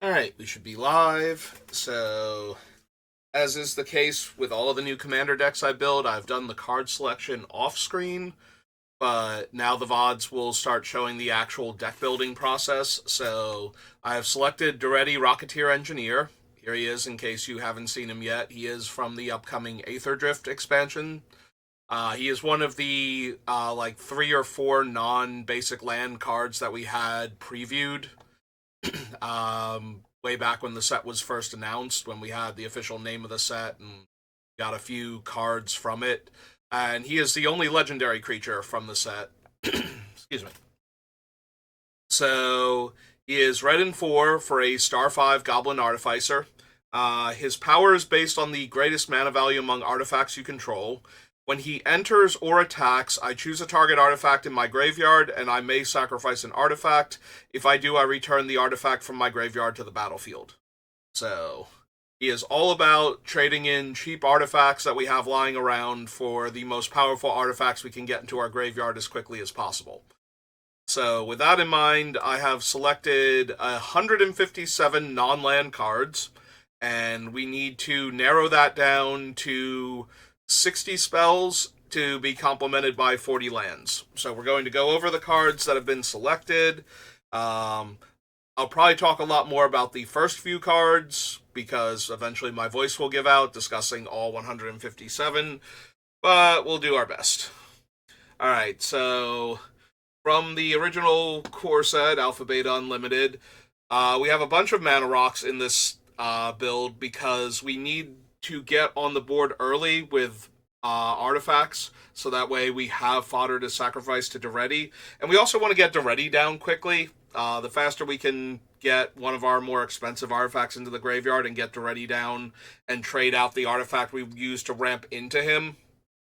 Alright, we should be live. So, as is the case with all of the new commander decks I build, I've done the card selection off screen, but now the VODs will start showing the actual deck building process. So, I have selected Daretti Rocketeer Engineer. Here he is in case you haven't seen him yet. He is from the upcoming Aether Drift expansion. He is one of the like 3 or 4 non-basic land cards that we had previewed way back when the set was first announced, when we had the official name of the set and got a few cards from it. And he is the only legendary creature from the set. Excuse me. So he is red and 4 for a star 5 Goblin Artificer. His power is based on the greatest mana value among artifacts you control. When he enters or attacks, I choose a target artifact in my graveyard, and I may sacrifice an artifact. If I do, I return the artifact from my graveyard to the battlefield. So, he is all about trading in cheap artifacts that we have lying around for the most powerful artifacts we can get into our graveyard as quickly as possible. So, with that in mind, I have selected 157 non-land cards, and we need to narrow that down to 60 spells to be complemented by 40 lands. So we're going to go over the cards that have been selected. I'll probably talk a lot more about the first few cards because eventually my voice will give out discussing all 157, but we'll do our best. Alright, so from the original core set, Alpha Beta Unlimited, we have a bunch of mana rocks in this build because we need to get on the board early with artifacts, so that way we have fodder to sacrifice to Daretti. And we also want to get Daretti down quickly. The faster we can get one of our more expensive artifacts into the graveyard and get Daretti down and trade out the artifact we used to ramp into him,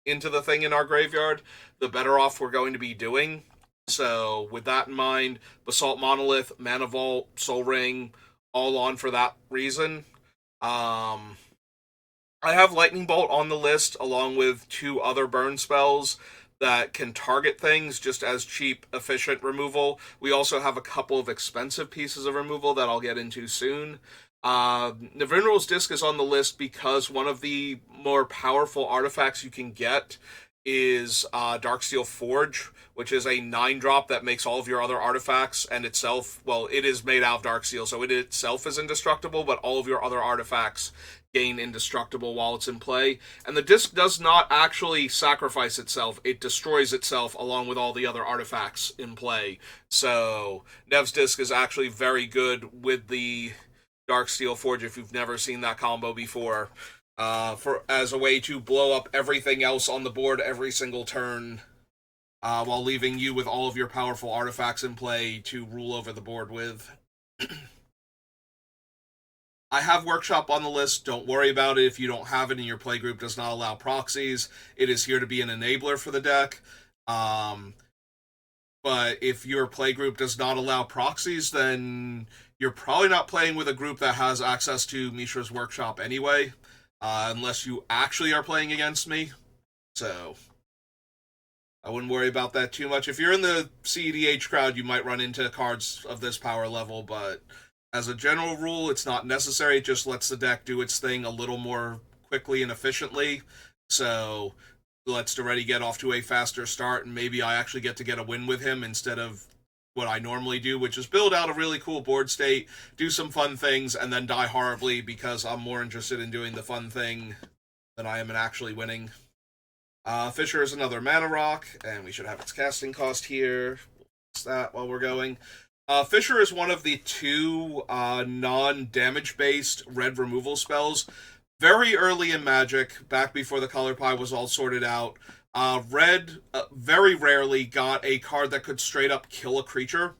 into the thing in our graveyard, the better off we're going to be doing. So with that in mind, Basalt Monolith, Mana Vault, Soul Ring, all on for that reason. I have Lightning Bolt on the list, along with 2 other burn spells that can target things just as cheap, efficient removal. We also have a couple of expensive pieces of removal that I'll get into soon. Navinral's Disc is on the list because one of the more powerful artifacts you can get is Darksteel Forge, which is a 9-drop that makes all of your other artifacts and itself, well, it is made out of Darksteel, so it itself is indestructible, but all of your other artifacts gain indestructible while it's in play. And the disc does not actually sacrifice itself, it destroys itself along with all the other artifacts in play. So Nev's Disc is actually very good with the Darksteel Forge if you've never seen that combo before. For as a way to blow up everything else on the board every single turn, while leaving you with all of your powerful artifacts in play to rule over the board with. I have Workshop on the list. Don't worry about it if you don't have it and your playgroup does not allow proxies. It is here to be an enabler for the deck. But if your playgroup does not allow proxies, then you're probably not playing with a group that has access to Mishra's Workshop anyway. Unless you actually are playing against me. So, I wouldn't worry about that too much. If you're in the CEDH crowd, you might run into cards of this power level, but as a general rule, it's not necessary. It just lets the deck do its thing a little more quickly and efficiently. So, lets Daretti get off to a faster start, and maybe I actually get to get a win with him instead of what I normally do, which is build out a really cool board state, do some fun things, and then die horribly because I'm more interested in doing the fun thing than I am in actually winning. Fisher is another mana rock, and we should have its casting cost here. We'll fix that while we're going. Fisher is one of the 2 non-damage-based red removal spells. Very early in Magic, back before the color pie was all sorted out. Red very rarely got a card that could straight up kill a creature.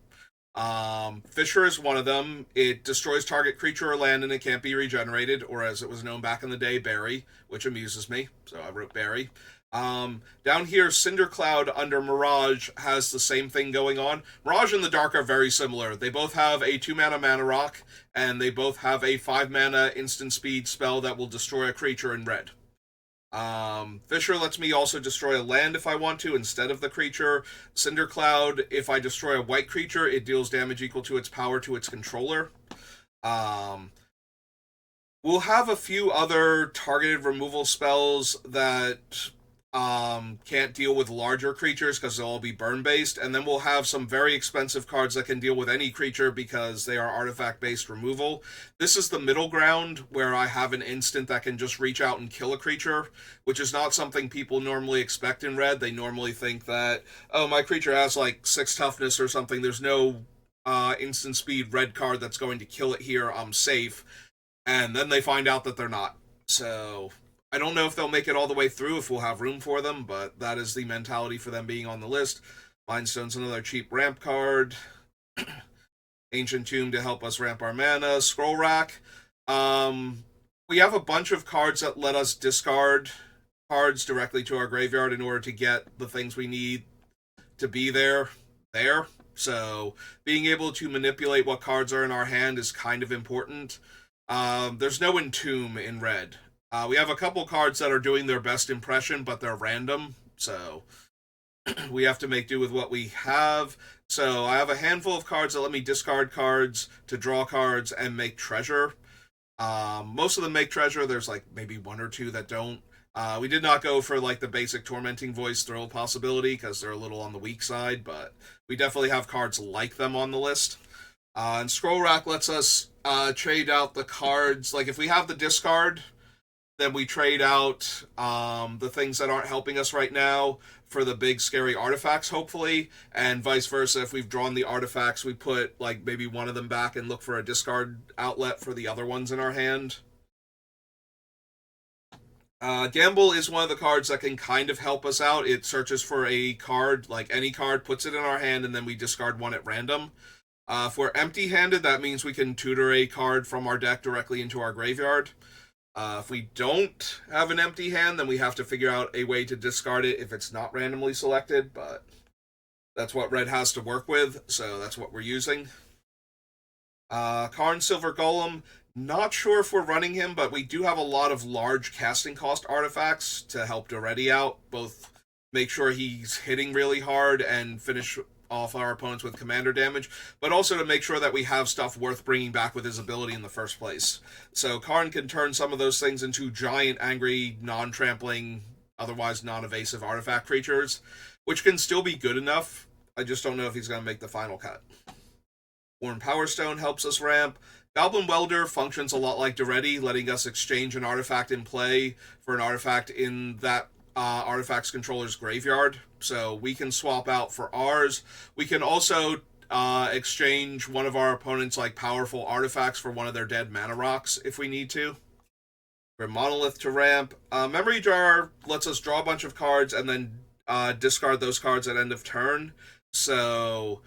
Fisher is one of them. It destroys target creature or land and it can't be regenerated, or as it was known back in the day, Berry, which amuses me, so I wrote Berry. Down here, Cindercloud under Mirage has the same thing going on. Mirage and the Dark are very similar. They both have a 2-mana mana rock, and they both have a 5-mana instant speed spell that will destroy a creature in red. Fisher lets me also destroy a land if I want to instead of the creature. Cindercloud, if I destroy a white creature, it deals damage equal to its power to its controller. Um, we'll have a few other targeted removal spells that can't deal with larger creatures because they'll all be burn based, and then we'll have some very expensive cards that can deal with any creature because they are artifact based removal. This is the middle ground where I have an instant that can just reach out and kill a creature, which is not something people normally expect in red. They normally think that, oh, my creature has like 6 toughness or something. There's no instant speed red card that's going to kill it here. I'm safe. And then they find out that they're not. So I don't know if they'll make it all the way through, if we'll have room for them, but that is the mentality for them being on the list. Mindstone's another cheap ramp card. Ancient Tomb to help us ramp our mana. Scroll Rack. We have a bunch of cards that let us discard cards directly to our graveyard in order to get the things we need to be there. So being able to manipulate what cards are in our hand is kind of important. There's no Entomb in red. We have a couple cards that are doing their best impression, but they're random, so we have to make do with what we have. So I have a handful of cards that let me discard cards to draw cards and make treasure. Most of them make treasure. There's like maybe 1 or 2 that don't. We did not go for like the basic Tormenting Voice thrill possibility because they're a little on the weak side, but we definitely have cards like them on the list. And Scroll Rack lets us trade out the cards. Like if we have the discard, then we trade out the things that aren't helping us right now for the big scary artifacts, hopefully, and vice versa. If we've drawn the artifacts, we put like maybe one of them back and look for a discard outlet for the other ones in our hand. Gamble is one of the cards that can kind of help us out. It searches for a card, like any card, puts it in our hand, and then we discard one at random. If we're empty-handed, that means we can tutor a card from our deck directly into our graveyard. If we don't have an empty hand, then we have to figure out a way to discard it if it's not randomly selected, but that's what red has to work with, so that's what we're using. Karn Silver Golem, not sure if we're running him, but we do have a lot of large casting cost artifacts to help Daretti out, both make sure he's hitting really hard and finish off our opponents with commander damage, but also to make sure that we have stuff worth bringing back with his ability in the first place. So Karn can turn some of those things into giant, angry, non-trampling, otherwise non-evasive artifact creatures, which can still be good enough. I just don't know if he's going to make the final cut. Worn Power Stone helps us ramp. Goblin Welder functions a lot like Daretti, letting us exchange an artifact in play for an artifact in that artifact's controller's graveyard. So we can swap out for ours. We can also exchange one of our opponent's like powerful artifacts for one of their dead mana rocks if we need to. For Monolith to ramp. Memory Jar lets us draw a bunch of cards and then discard those cards at end of turn. So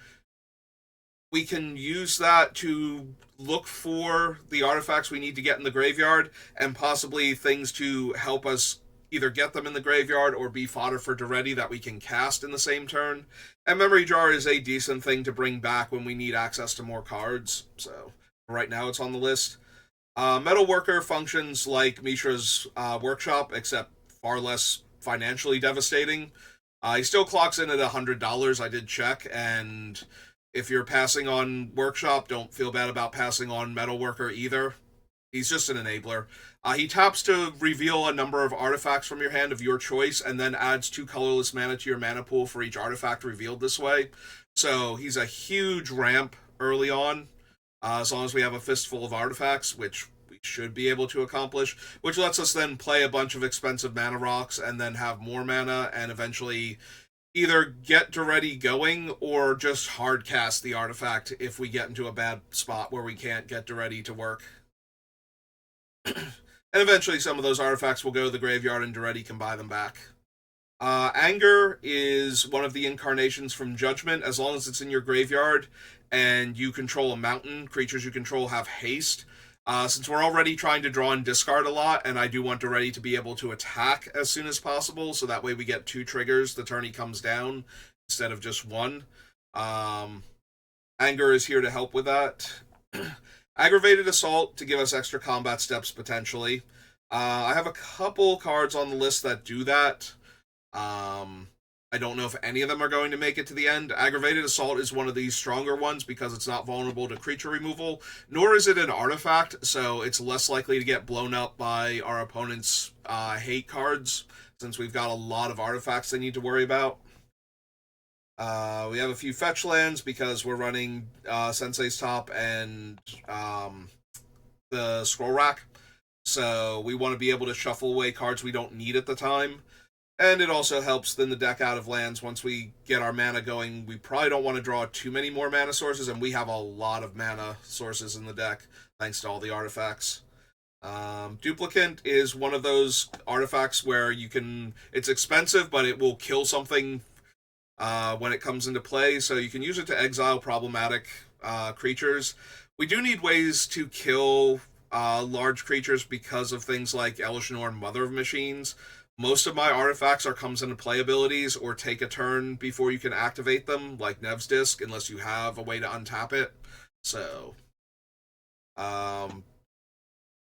we can use that to look for the artifacts we need to get in the graveyard and possibly things to help us either get them in the graveyard or be fodder for Daretti that we can cast in the same turn. And Memory Jar is a decent thing to bring back when we need access to more cards. So right now it's on the list. Metalworker functions like Mishra's workshop, except far less financially devastating. He still clocks in at $100, I did check, and if you're passing on Workshop, don't feel bad about passing on Metalworker either. He's just an enabler. He taps to reveal a number of artifacts from your hand of your choice, and then adds 2 colorless mana to your mana pool for each artifact revealed this way. So he's a huge ramp early on, as long as we have a fistful of artifacts, which we should be able to accomplish, which lets us then play a bunch of expensive mana rocks and then have more mana and eventually either get Daretti going or just hard cast the artifact if we get into a bad spot where we can't get Daretti to work. And eventually some of those artifacts will go to the graveyard and Daretti can buy them back. Anger is one of the incarnations from Judgment. As long as it's in your graveyard and you control a mountain, creatures you control have haste. Since we're already trying to draw and discard a lot, and I do want Daretti to be able to attack as soon as possible, so that way we get 2 triggers the turn he comes down instead of just 1. Anger is here to help with that. Aggravated Assault to give us extra combat steps potentially. I have a couple cards on the list that do that. I I don't know if any of them are going to make it to the end. Aggravated Assault is one of these stronger ones because it's not vulnerable to creature removal, nor is it an artifact, so it's less likely to get blown up by our opponent's hate cards, since we've got a lot of artifacts they need to worry about. We have a few fetch lands because we're running Sensei's Top and the Scroll Rack. So we want to be able to shuffle away cards we don't need at the time. And it also helps thin the deck out of lands once we get our mana going. We probably don't want to draw too many more mana sources, and we have a lot of mana sources in the deck thanks to all the artifacts. Duplicant is one of those artifacts where you can... It's expensive, but it will kill something when it comes into play, so you can use it to exile problematic creatures. We do need ways to kill large creatures because of things like Elishnor and Mother of Machines. Most of my artifacts are comes into play abilities or take a turn before you can activate them, like Nev's Disc, unless you have a way to untap it. So,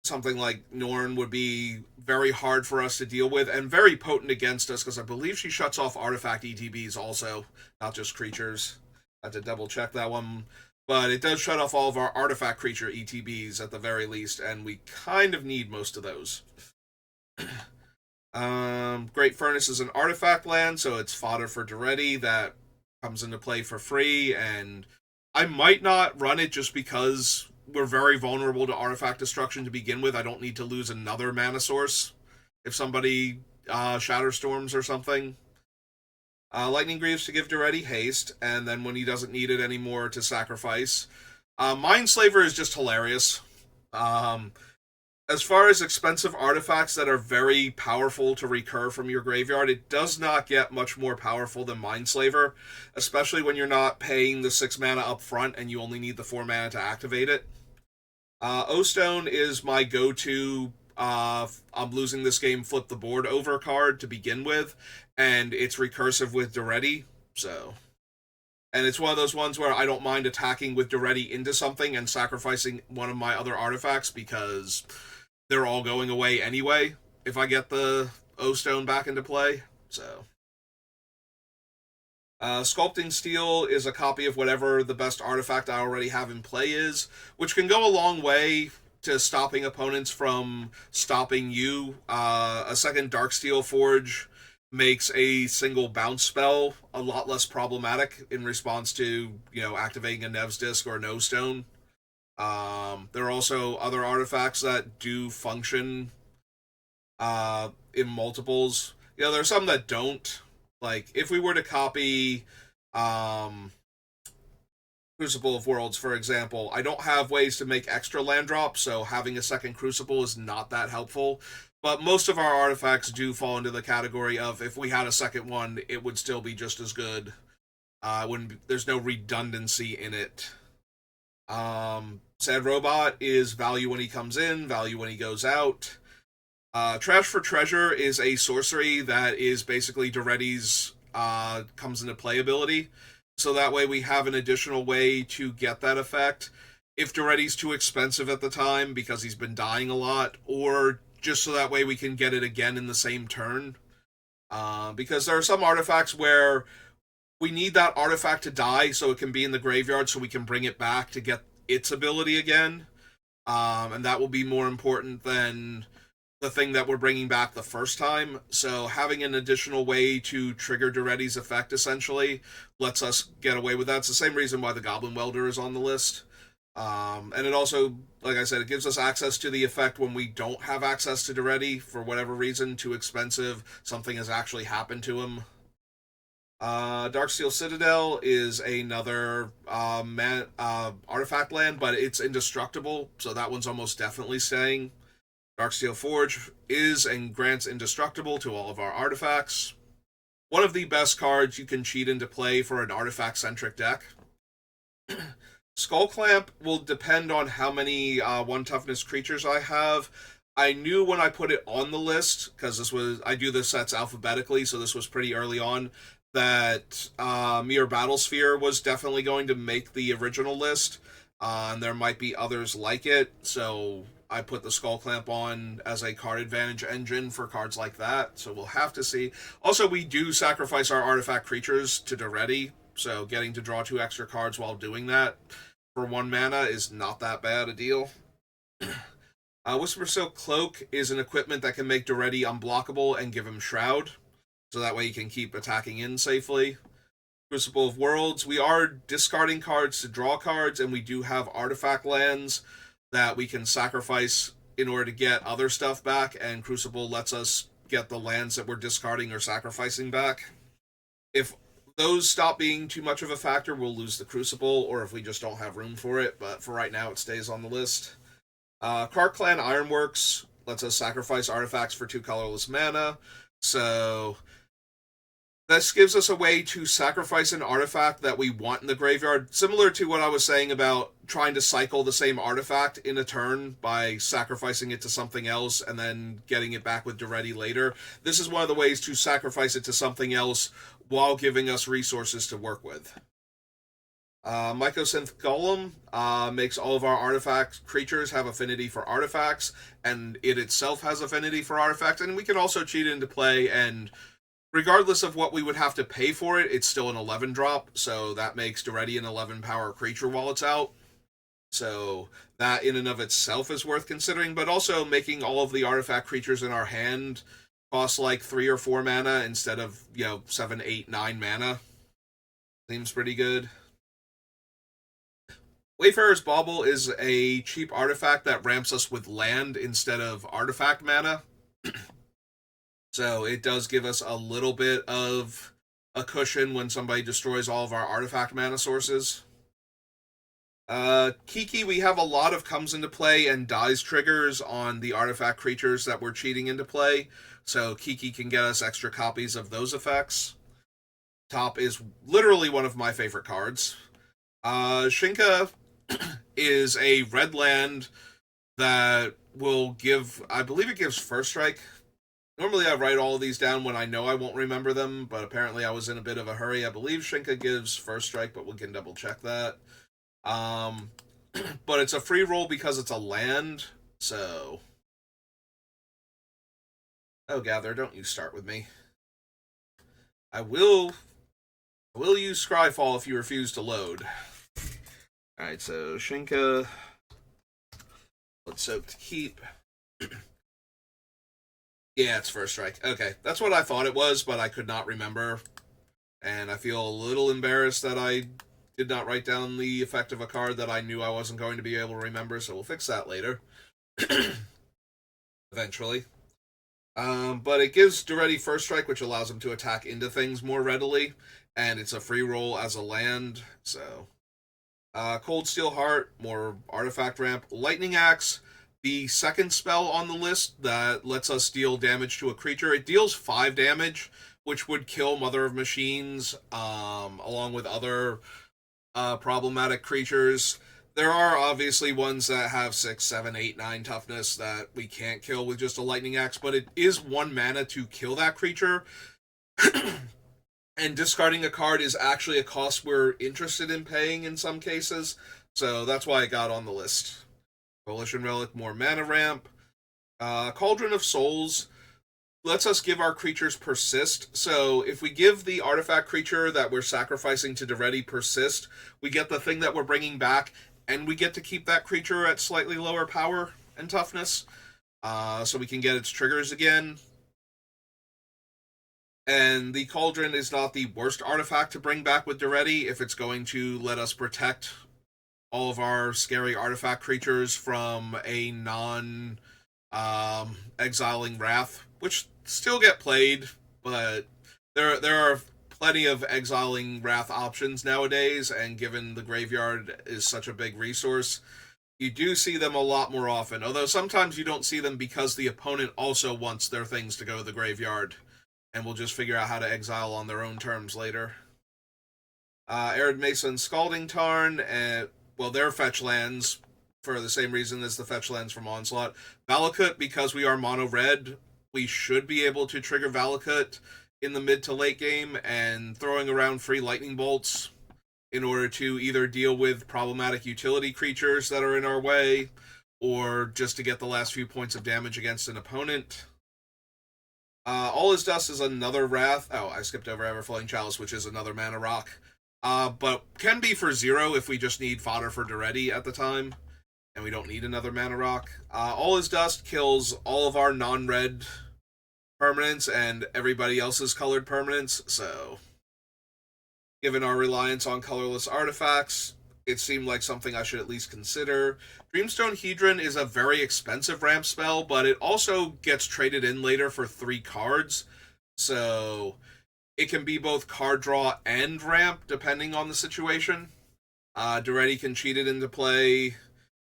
something like Norn would be very hard for us to deal with and very potent against us because I believe she shuts off artifact ETBs also, not just creatures. I have to double check that one. But it does shut off all of our artifact creature ETBs at the very least, and we kind of need most of those. Great Furnace is an artifact land, so it's fodder for Daretti that comes into play for free, and I might not run it just because we're very vulnerable to artifact destruction to begin with. I don't need to lose another mana source if somebody Shatterstorms or something. Lightning Greaves to give Daretti haste, and then when he doesn't need it anymore to sacrifice. Mindslaver is just hilarious. As far as expensive artifacts that are very powerful to recur from your graveyard, it does not get much more powerful than Mindslaver, especially when you're not paying the 6 mana up front and you only need the 4 mana to activate it. O-Stone is my go-to I'm losing this game, flip the board over card to begin with, and it's recursive with Daretti, so... And it's one of those ones where I don't mind attacking with Daretti into something and sacrificing one of my other artifacts because they're all going away anyway if I get the O-Stone back into play, so... Sculpting Steel is a copy of whatever the best artifact I already have in play is, which can go a long way to stopping opponents from stopping you. A second Darksteel Forge makes a single bounce spell a lot less problematic in response to, activating a Nev's Disc or an O-Stone. There are also other artifacts that do function in multiples. There are some that don't. Like, if we were to copy Crucible of Worlds, for example, I don't have ways to make extra land drops, so having a second Crucible is not that helpful. But most of our artifacts do fall into the category of, if we had a second one, it would still be just as good. There's no redundancy in it. Sad Robot is value when he comes in, value when he goes out. Trash for Treasure is a sorcery that is basically Daretti's comes into play ability. So that way we have an additional way to get that effect. If Daretti's too expensive at the time because he's been dying a lot, or just so that way we can get it again in the same turn. Because there are some artifacts where we need that artifact to die so it can be in the graveyard so we can bring it back to get its ability again. And that will be more important than the thing that we're bringing back the first time. So having an additional way to trigger Daretti's effect, essentially, lets us get away with that. It's the same reason why the Goblin Welder is on the list. And it also, like I said, it gives us access to the effect when we don't have access to Daretti for whatever reason, too expensive, something has actually happened to him. Darksteel Citadel is another artifact land, but it's indestructible, so that one's almost definitely staying. Darksteel Forge is and grants indestructible to all of our artifacts. One of the best cards you can cheat into play for an artifact-centric deck. Skull Clamp will depend on how many 1-toughness creatures I have. I knew when I put it on the list, because I do the sets alphabetically, so this was pretty early on, that Mirror Battlesphere was definitely going to make the original list, and there might be others like it, so I put the Skull Clamp on as a card advantage engine for cards like that, so we'll have to see. Also, we do sacrifice our artifact creatures to Daretti, so getting to draw 2 extra cards while doing that for 1 mana is not that bad a deal. Whisper Silk Cloak is an equipment that can make Daretti unblockable and give him Shroud, so that way he can keep attacking in safely. Crucible of Worlds, we are discarding cards to draw cards, and we do have artifact lands that we can sacrifice in order to get other stuff back, and Crucible lets us get the lands that we're discarding or sacrificing back. If those stop being too much of a factor, we'll lose the Crucible, or if we just don't have room for it, but for right now it stays on the list. Kark Clan Ironworks lets us sacrifice artifacts for 2 colorless mana, so this gives us a way to sacrifice an artifact that we want in the graveyard, similar to what I was saying about trying to cycle the same artifact in a turn by sacrificing it to something else and then getting it back with Daretti later. This is one of the ways to sacrifice it to something else while giving us resources to work with. Mycosynth Golem makes all of our artifact creatures have affinity for artifacts, and it itself has affinity for artifacts, and we can also cheat into play, and regardless of what we would have to pay for it, it's still an 11 drop, so that makes Daretti an 11 power creature while it's out. So that in and of itself is worth considering, but also making all of the artifact creatures in our hand cost like 3 or 4 mana instead of, 7, 8, 9 mana. Seems pretty good. Wayfarer's Bauble is a cheap artifact that ramps us with land instead of artifact mana. So it does give us a little bit of a cushion when somebody destroys all of our artifact mana sources. Kiki, we have a lot of comes into play and dies triggers on the artifact creatures that we're cheating into play, so Kiki can get us extra copies of those effects. Top is literally one of my favorite cards. Shinka is a red land that will give, I believe it gives First Strike. Normally I write all of these down when I know I won't remember them, but apparently I was in a bit of a hurry. I believe Shinka gives First Strike, but we can double check that. But it's a free roll because it's a land, so... Oh, Gather, don't you start with me. I will use Scryfall if you refuse to load. Alright, so Shinka... Let's soak to keep... Yeah, it's First Strike. Okay, that's what I thought it was, but I could not remember. And I feel a little embarrassed that I did not write down the effect of a card that I knew I wasn't going to be able to remember, so we'll fix that later. Eventually. But it gives Daretti First Strike, which allows him to attack into things more readily, and it's a free roll as a land, so... Cold Steel Heart, more artifact ramp. Lightning Axe, the second spell on the list that lets us deal damage to a creature. It deals 5 damage, which would kill Mother of Machines, along with other problematic creatures. There are obviously ones that have 6, 7, 8, 9 toughness that we can't kill with just a Lightning Axe, but it is 1 mana to kill that creature. And discarding a card is actually a cost we're interested in paying in some cases, so that's why it got on the list. Coalition Relic, more mana ramp. Cauldron of Souls lets us give our creatures Persist. So if we give the artifact creature that we're sacrificing to Daretti Persist, we get the thing that we're bringing back, and we get to keep that creature at slightly lower power and toughness, so we can get its triggers again. And the Cauldron is not the worst artifact to bring back with Daretti if it's going to let us protect all of our scary artifact creatures from a non-exiling Wrath, which still get played, but there are plenty of exiling Wrath options nowadays, and given the graveyard is such a big resource, you do see them a lot more often, although sometimes you don't see them because the opponent also wants their things to go to the graveyard, and we'll just figure out how to exile on their own terms later. Arid Mesa and Scalding Tarn, well, they're fetch lands for the same reason as the fetch lands from Onslaught. Valakut, because we are mono-red, we should be able to trigger Valakut in the mid to late game, and throwing around free lightning bolts in order to either deal with problematic utility creatures that are in our way, or just to get the last few points of damage against an opponent. All Is Dust is another Wrath. Oh, I skipped over Everflowing Chalice, which is another mana rock. But can be for 0 if we just need fodder for Daretti at the time, and we don't need another mana rock. All Is Dust kills all of our non-red permanents and everybody else's colored permanents, so given our reliance on colorless artifacts, it seemed like something I should at least consider. Dreamstone Hedron is a very expensive ramp spell, but it also gets traded in later for 3 cards, so it can be both card draw and ramp, depending on the situation. Daretti can cheat it into play,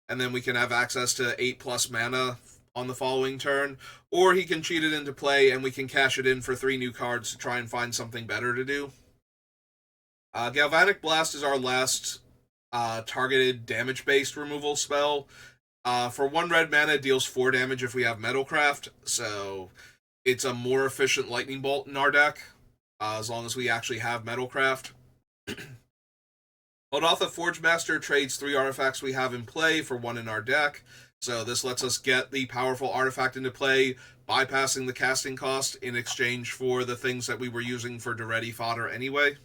and then we can have access to 8+ mana on the following turn, or he can cheat it into play, and we can cash it in for 3 new cards to try and find something better to do. Galvanic Blast is our last targeted damage-based removal spell. For 1 red mana, it deals 4 damage if we have Metalcraft, so it's a more efficient Lightning Bolt in our deck, as long as we actually have Metalcraft. Odatha Forgemaster trades 3 artifacts we have in play for 1 in our deck, so this lets us get the powerful artifact into play, bypassing the casting cost in exchange for the things that we were using for Daretti fodder anyway.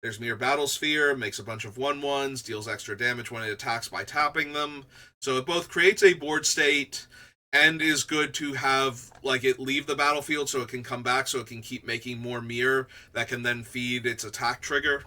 There's Mere Battlesphere, makes a bunch of 1/1s, deals extra damage when it attacks by tapping them. So it both creates a board state and is good to have like it leave the battlefield so it can come back, so it can keep making more Mere that can then feed its attack trigger.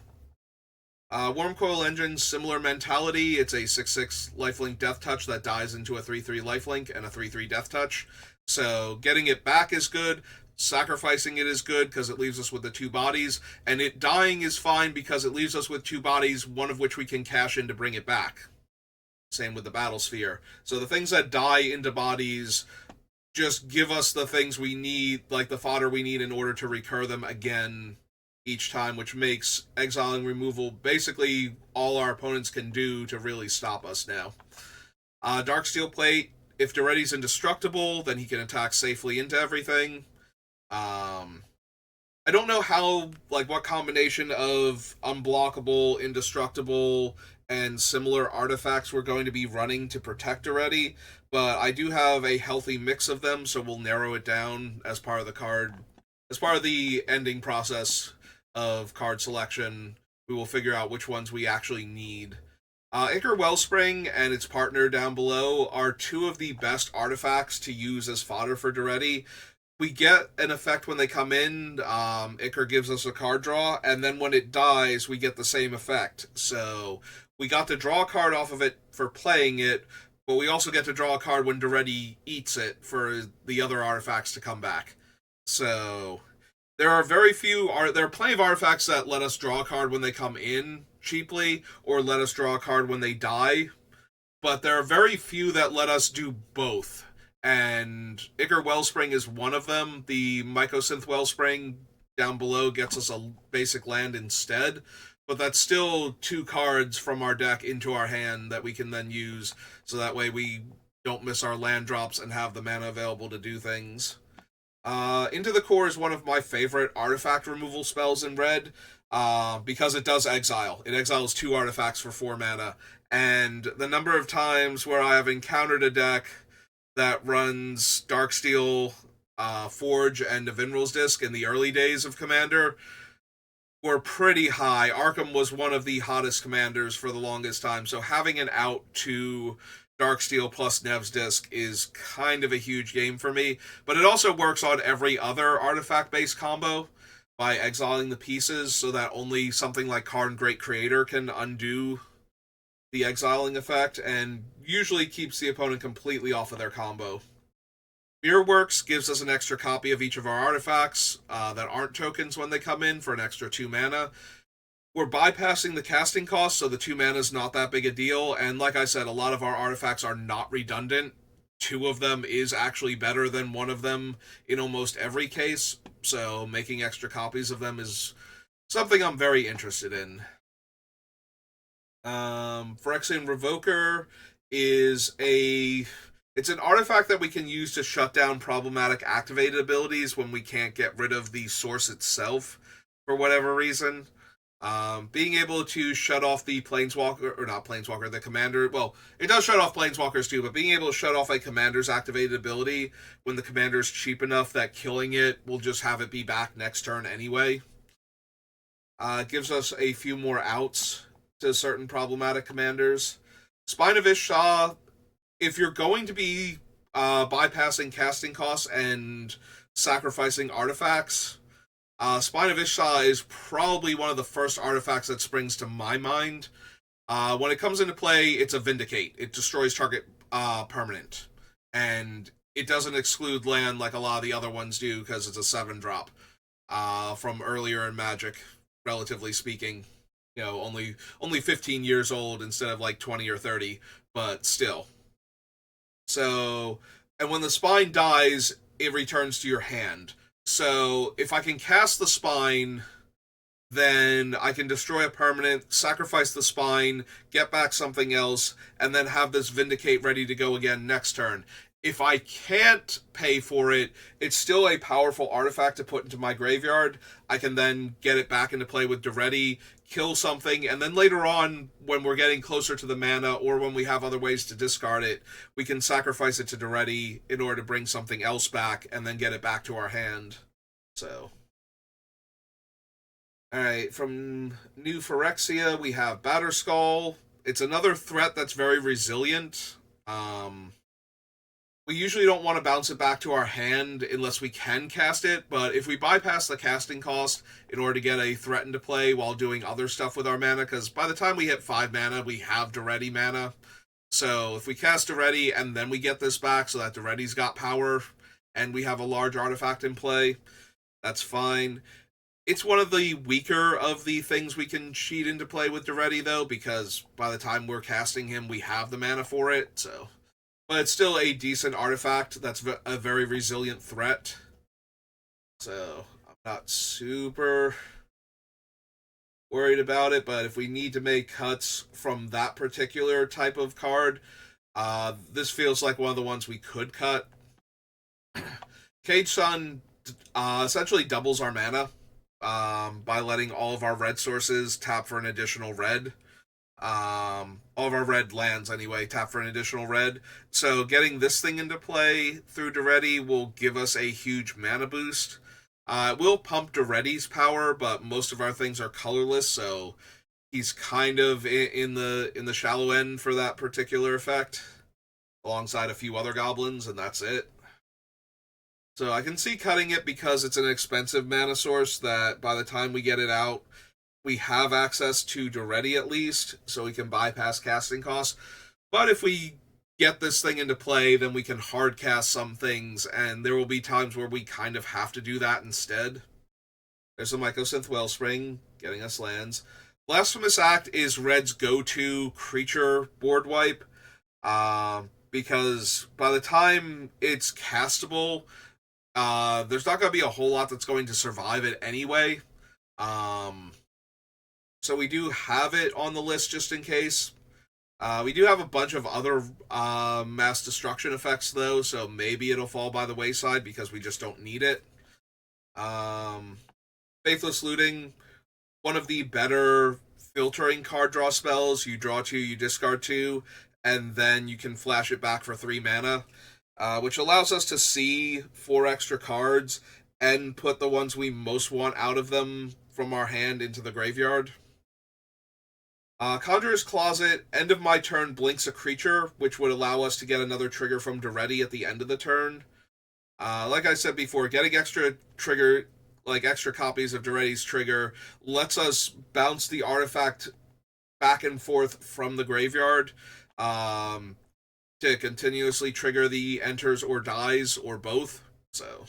Wormcoil Engine, similar mentality. It's a 6/6 lifelink death touch that dies into a 3/3 lifelink and a 3/3 death touch. So getting it back is good. Sacrificing it is good because it leaves us with the 2 bodies, and it dying is fine because it leaves us with 2 bodies, one of which we can cash in to bring it back. Same with the Battlesphere. So the things that die into bodies just give us the things we need, like the fodder we need in order to recur them again each time, which makes exiling removal basically all our opponents can do to really stop us now. Darksteel Plate, if Daretti's indestructible, then he can attack safely into everything. I don't know how, like, what combination of unblockable, indestructible, and similar artifacts we're going to be running to protect Daretti, but I do have a healthy mix of them, so we'll narrow it down as part of the ending process of card selection. We will figure out which ones we actually need. Ichor Wellspring and its partner down below are 2 of the best artifacts to use as fodder for Daretti. We get an effect when they come in. Ichor gives us a card draw, and then when it dies, we get the same effect. So we got to draw a card off of it for playing it, but we also get to draw a card when Daretti eats it for the other artifacts to come back. So there are plenty of artifacts that let us draw a card when they come in cheaply, or let us draw a card when they die, but there are very few that let us do both. And Ichor Wellspring is one of them. The Mycosynth Wellspring down below gets us a basic land instead, but that's still 2 cards from our deck into our hand that we can then use, so that way we don't miss our land drops and have the mana available to do things. Into the Core is one of my favorite artifact removal spells in red, because it does exile. It exiles 2 artifacts for 4 mana, and the number of times where I have encountered a deck that runs Darksteel, Forge, and Avinral's Disc in the early days of Commander were pretty high. Arkham was one of the hottest commanders for the longest time, so having an out to Darksteel plus Nev's Disc is kind of a huge game for me, but it also works on every other artifact-based combo by exiling the pieces so that only something like Karn Great Creator can undo the exiling effect, and usually keeps the opponent completely off of their combo. Mirrorworks gives us an extra copy of each of our artifacts that aren't tokens when they come in for an extra 2 mana. We're bypassing the casting cost, so the 2 mana is not that big a deal, and like I said, a lot of our artifacts are not redundant. 2 of them is actually better than 1 of them in almost every case, so making extra copies of them is something I'm very interested in. Phyrexian Revoker it's an artifact that we can use to shut down problematic activated abilities when we can't get rid of the source itself for whatever reason. Being able to shut off the planeswalker, or not planeswalker, the commander. Well, it does shut off planeswalkers too, but being able to shut off a commander's activated ability when the commander's cheap enough that killing it will just have it be back next turn anyway. Gives us a few more outs to certain problematic commanders. Spine of Ishtar, if you're going to be bypassing casting costs and sacrificing artifacts, Spine of Ishtar is probably one of the first artifacts that springs to my mind. When it comes into play, it's a Vindicate. It destroys target permanent. And it doesn't exclude land like a lot of the other ones do because it's a 7-drop from earlier in Magic, relatively speaking. You know, only 15 years old instead of like 20 or 30, but still. So, and when the spine dies, it returns to your hand. So, if I can cast the spine, then I can destroy a permanent, sacrifice the spine, get back something else, and then have this Vindicate ready to go again next turn. If I can't pay for it, it's still a powerful artifact to put into my graveyard. I can then get it back into play with Daretti, kill something, and then later on, when we're getting closer to the mana or when we have other ways to discard it, we can sacrifice it to Daretti in order to bring something else back and then get it back to our hand. So. Alright, from New Phyrexia, we have Batterskull. It's another threat that's very resilient. We usually don't want to bounce it back to our hand unless we can cast it, but if we bypass the casting cost in order to get a threat into play while doing other stuff with our mana, because by the time we hit 5 mana, we have Daretti mana. So if we cast Daretti and then we get this back so that Daretti's got power and we have a large artifact in play, that's fine. It's one of the weaker of the things we can cheat into play with Daretti, though, because by the time we're casting him, we have the mana for it, so... But it's still a decent artifact that's a very resilient threat. So, I'm not super worried about it, but if we need to make cuts from that particular type of card, this feels like one of the ones we could cut. Cage Sun essentially doubles our mana by letting all of our red sources tap for an additional red. All of our red lands, anyway, tap for an additional red. So getting this thing into play through Daretti will give us a huge mana boost. It will pump Daretti's power, but most of our things are colorless, so he's kind of in the shallow end for that particular effect, alongside a few other goblins, and that's it. So I can see cutting it because it's an expensive mana source that by the time we get it out, we have access to Daretti at least, so we can bypass casting costs. But if we get this thing into play, then we can hard cast some things, and there will be times where we kind of have to do that instead. There's a Mycosynth Wellspring, getting us lands. Blasphemous Act is Red's go-to creature board wipe, because by the time it's castable, there's not going to be a whole lot that's going to survive it anyway. So we do have it on the list just in case. We do have a bunch of other mass destruction effects, though, so maybe it'll fall by the wayside because we just don't need it. Faithless Looting, one of the better filtering card draw spells. You draw 2, you discard 2, and then you can flash it back for 3 mana, which allows us to see 4 extra cards and put the ones we most want out of them from our hand into the graveyard. Conjurer's Closet, end of my turn, blinks a creature, which would allow us to get another trigger from Daretti at the end of the turn. Like I said before, getting extra trigger, like extra copies of Daretti's trigger, lets us bounce the artifact back and forth from the graveyard to continuously trigger the enters or dies or both. So,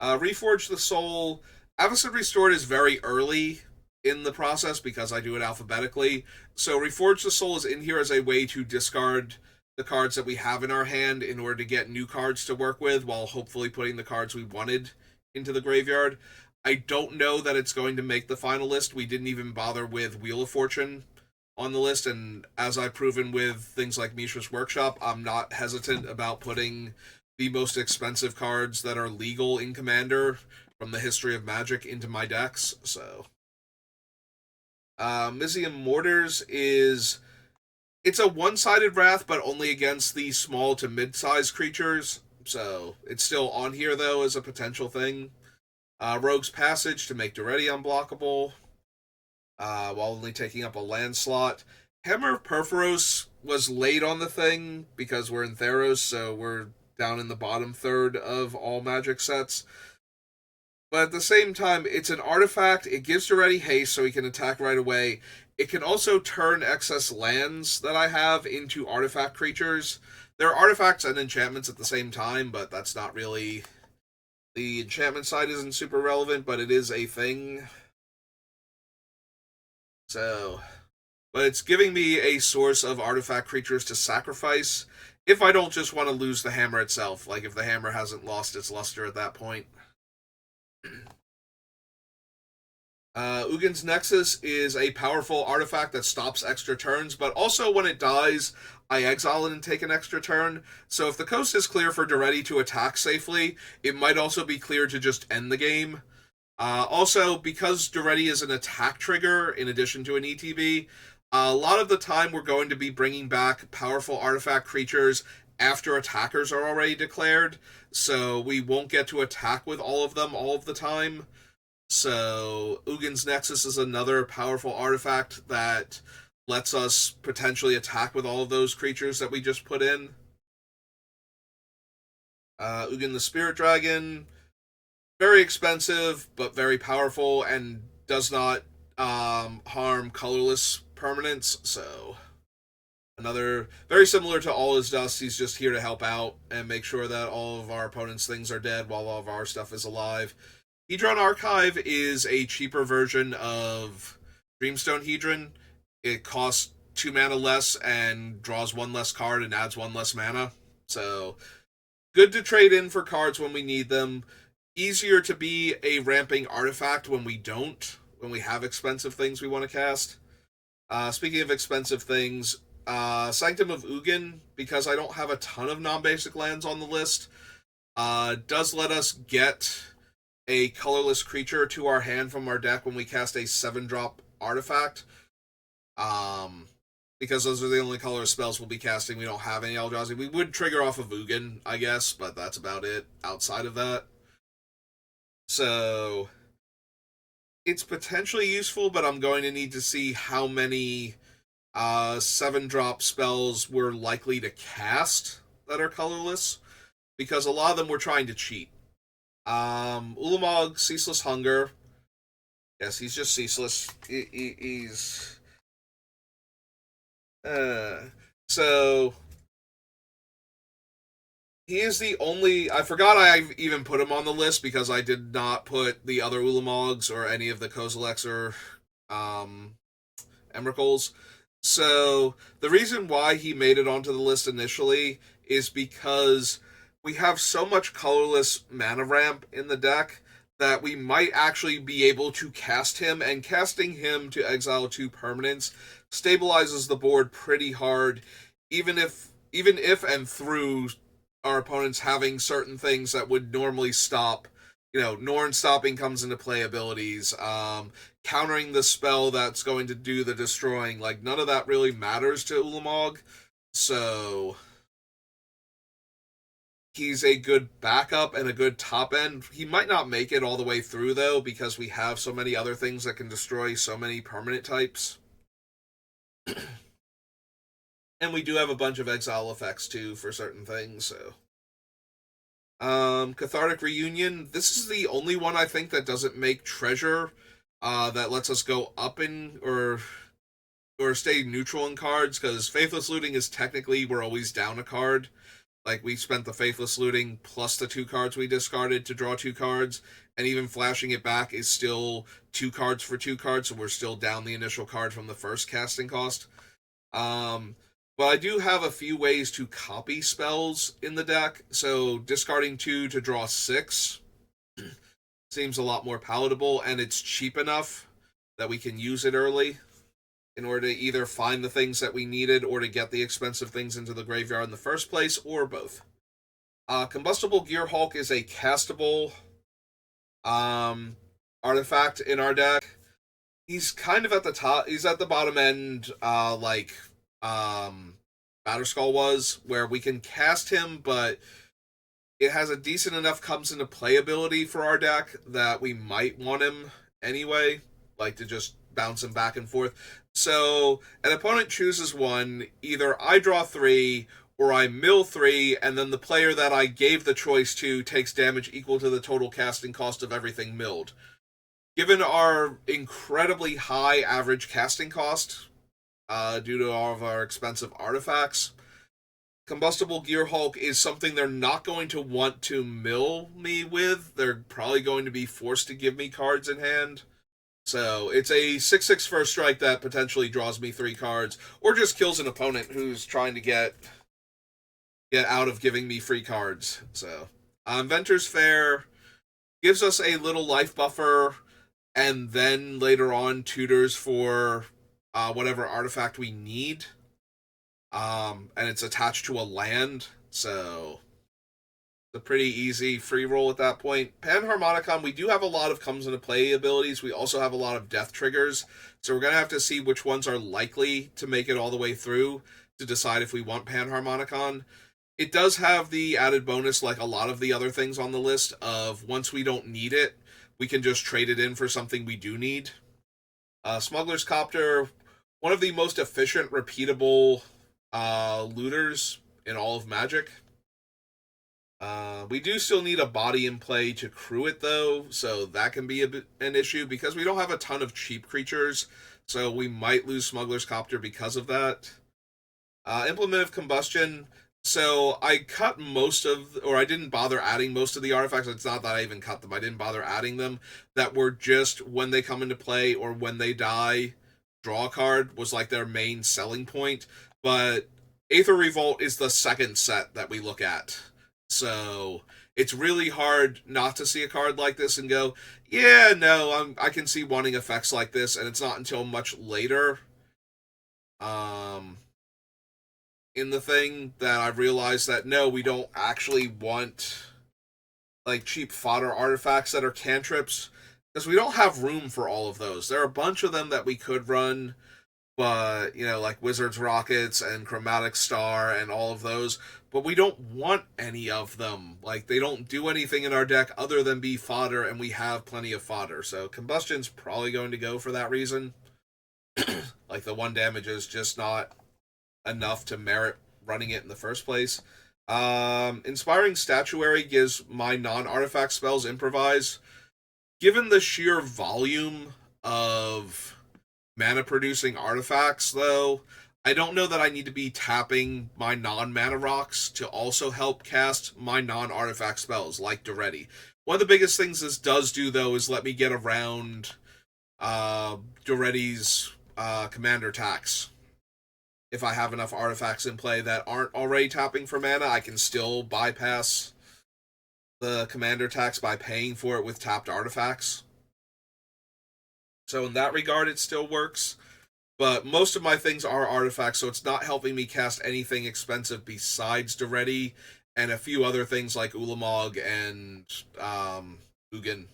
Reforge the Soul, Avacyn Restored is very early in the process because I do it alphabetically. So Reforge the Soul is in here as a way to discard the cards that we have in our hand in order to get new cards to work with while hopefully putting the cards we wanted into the graveyard. I don't know that it's going to make the final list. We didn't even bother with Wheel of Fortune on the list, and as I've proven with things like Mishra's Workshop, I'm not hesitant about putting the most expensive cards that are legal in Commander from the history of Magic into my decks, so... Mizium Mortars is it's a one-sided wrath, but only against the small to mid-sized creatures. So it's still on here though as a potential thing. Rogue's Passage to make Daretti unblockable, while only taking up a land slot. Hammer of Perforos was late on the thing because we're in Theros, so we're down in the bottom third of all magic sets. But at the same time, it's an artifact. It gives Daretti haste so he can attack right away. It can also turn excess lands that I have into artifact creatures. There are artifacts and enchantments at the same time, but that's not really. The enchantment side isn't super relevant, but it is a thing. So. But it's giving me a source of artifact creatures to sacrifice if I don't just want to lose the hammer itself, like if the hammer hasn't lost its luster at that point. Ugin's Nexus is a powerful artifact that stops extra turns, but also when it dies, I exile it and take an extra turn. So if the coast is clear for Daretti to attack safely, it might also be clear to just end the game. Also, because Daretti is an attack trigger in addition to an ETB, a lot of the time we're going to be bringing back powerful artifact creatures after attackers are already declared, so we won't get to attack with all of them all of the time. So Ugin's Nexus is another powerful artifact that lets us potentially attack with all of those creatures that we just put in. Ugin the Spirit Dragon, very expensive but very powerful and does not harm colorless permanents. So another very similar to All Is Dust. He's just here to help out and make sure that all of our opponents' things are dead while all of our stuff is alive. Hedron Archive is a cheaper version of Dreamstone Hedron. It costs 2 mana less and draws 1 less card and adds 1 less mana. So, good to trade in for cards when we need them. Easier to be a ramping artifact when we don't, when we have expensive things we want to cast. Speaking of expensive things, Sanctum of Ugin, because I don't have a ton of non-basic lands on the list, does let us get a colorless creature to our hand from our deck when we cast a 7-drop artifact. Because those are the only colorless spells we'll be casting. We don't have any Eldrazi. We would trigger off of Ugin, I guess, but that's about it outside of that. So it's potentially useful, but I'm going to need to see how many 7-drop spells we're likely to cast that are colorless, because a lot of them we're trying to cheat. Ulamog, Ceaseless Hunger. Yes, he's just ceaseless. He's... So... He is the only... I forgot I even put him on the list because I did not put the other Ulamogs or any of the Kozileks or Emrakuls. So, the reason why he made it onto the list initially is because we have so much colorless mana ramp in the deck that we might actually be able to cast him, and casting him to exile 2 permanents stabilizes the board pretty hard, even if and through our opponents having certain things that would normally stop. Norn stopping comes into play abilities, countering the spell that's going to do the destroying, like none of that really matters to Ulamog. So he's a good backup and a good top end. He might not make it all the way through, though, because we have so many other things that can destroy so many permanent types. And we do have a bunch of exile effects, too, for certain things, so... Cathartic Reunion. This is the only one, I think, that doesn't make Treasure, that lets us go up in, or stay neutral in cards, because Faithless Looting is technically, we're always down a card. Like, we spent the Faithless Looting plus the 2 cards we discarded to draw 2 cards, and even flashing it back is still 2 cards for 2 cards, so we're still down the initial card from the first casting cost. But I do have a few ways to copy spells in the deck, so discarding 2 to draw 6 seems a lot more palatable, and it's cheap enough that we can use it early in order to either find the things that we needed or to get the expensive things into the graveyard in the first place, or both. Combustible Gearhulk is a castable artifact in our deck. he's kind of at the top. He's at the bottom end, like Batterskull was, where we can cast him, but it has a decent enough comes into playability for our deck that we might want him anyway, like to just bounce him back and forth. So an opponent chooses one, either I draw three or I mill three, and then the player that I gave the choice to takes damage equal to the total casting cost of everything milled. Given our incredibly high average casting cost, due to all of our expensive artifacts, Combustible Gear Hulk is something they're not going to want to mill me with. They're probably going to be forced to give me cards in hand. So it's a 6/6 first strike that potentially draws me 3 cards, or just kills an opponent who's trying to get out of giving me free cards. So Venter's Fair gives us a little life buffer, and then later on tutors for whatever artifact we need. And it's attached to a land, so it's a pretty easy free roll at that point. Panharmonicon, we do have a lot of comes into play abilities. We also have a lot of death triggers, so we're going to have to see which ones are likely to make it all the way through to decide if we want Panharmonicon. It does have the added bonus, like a lot of the other things on the list, of once we don't need it, we can just trade it in for something we do need. Smuggler's Copter, one of the most efficient, repeatable looters in all of Magic. We do still need a body in play to crew it, though, so that can be an issue because we don't have a ton of cheap creatures, so we might lose Smuggler's Copter because of that. Implement of Combustion. So I cut most of, or I didn't bother adding most of the artifacts. It's not that I even cut them. I didn't bother adding them. That were just when they come into play or when they die, draw a card was like their main selling point. But Aether Revolt is the second set that we look at. So it's really hard not to see a card like this and go, yeah, no, I can see wanting effects like this, and it's not until much later in the thing that I realized that no, we don't actually want like cheap fodder artifacts that are cantrips, because we don't have room for all of those. There are a bunch of them that we could run, but like Wizard's Rockets and Chromatic Star and all of those, but we don't want any of them. Like, they don't do anything in our deck other than be fodder, and we have plenty of fodder. So Combustion's probably going to go for that reason. Like, the 1 damage is just not enough to merit running it in the first place. Inspiring Statuary gives my non-artifact spells improvise. Given the sheer volume of mana-producing artifacts, though, I don't know that I need to be tapping my non-mana rocks to also help cast my non-artifact spells, like Daretti. One of the biggest things this does do, though, is let me get around Daretti's commander tax. If I have enough artifacts in play that aren't already tapping for mana, I can still bypass the commander tax by paying for it with tapped artifacts. So in that regard, it still works. But most of my things are artifacts, so it's not helping me cast anything expensive besides Daretti and a few other things like Ulamog and Ugin.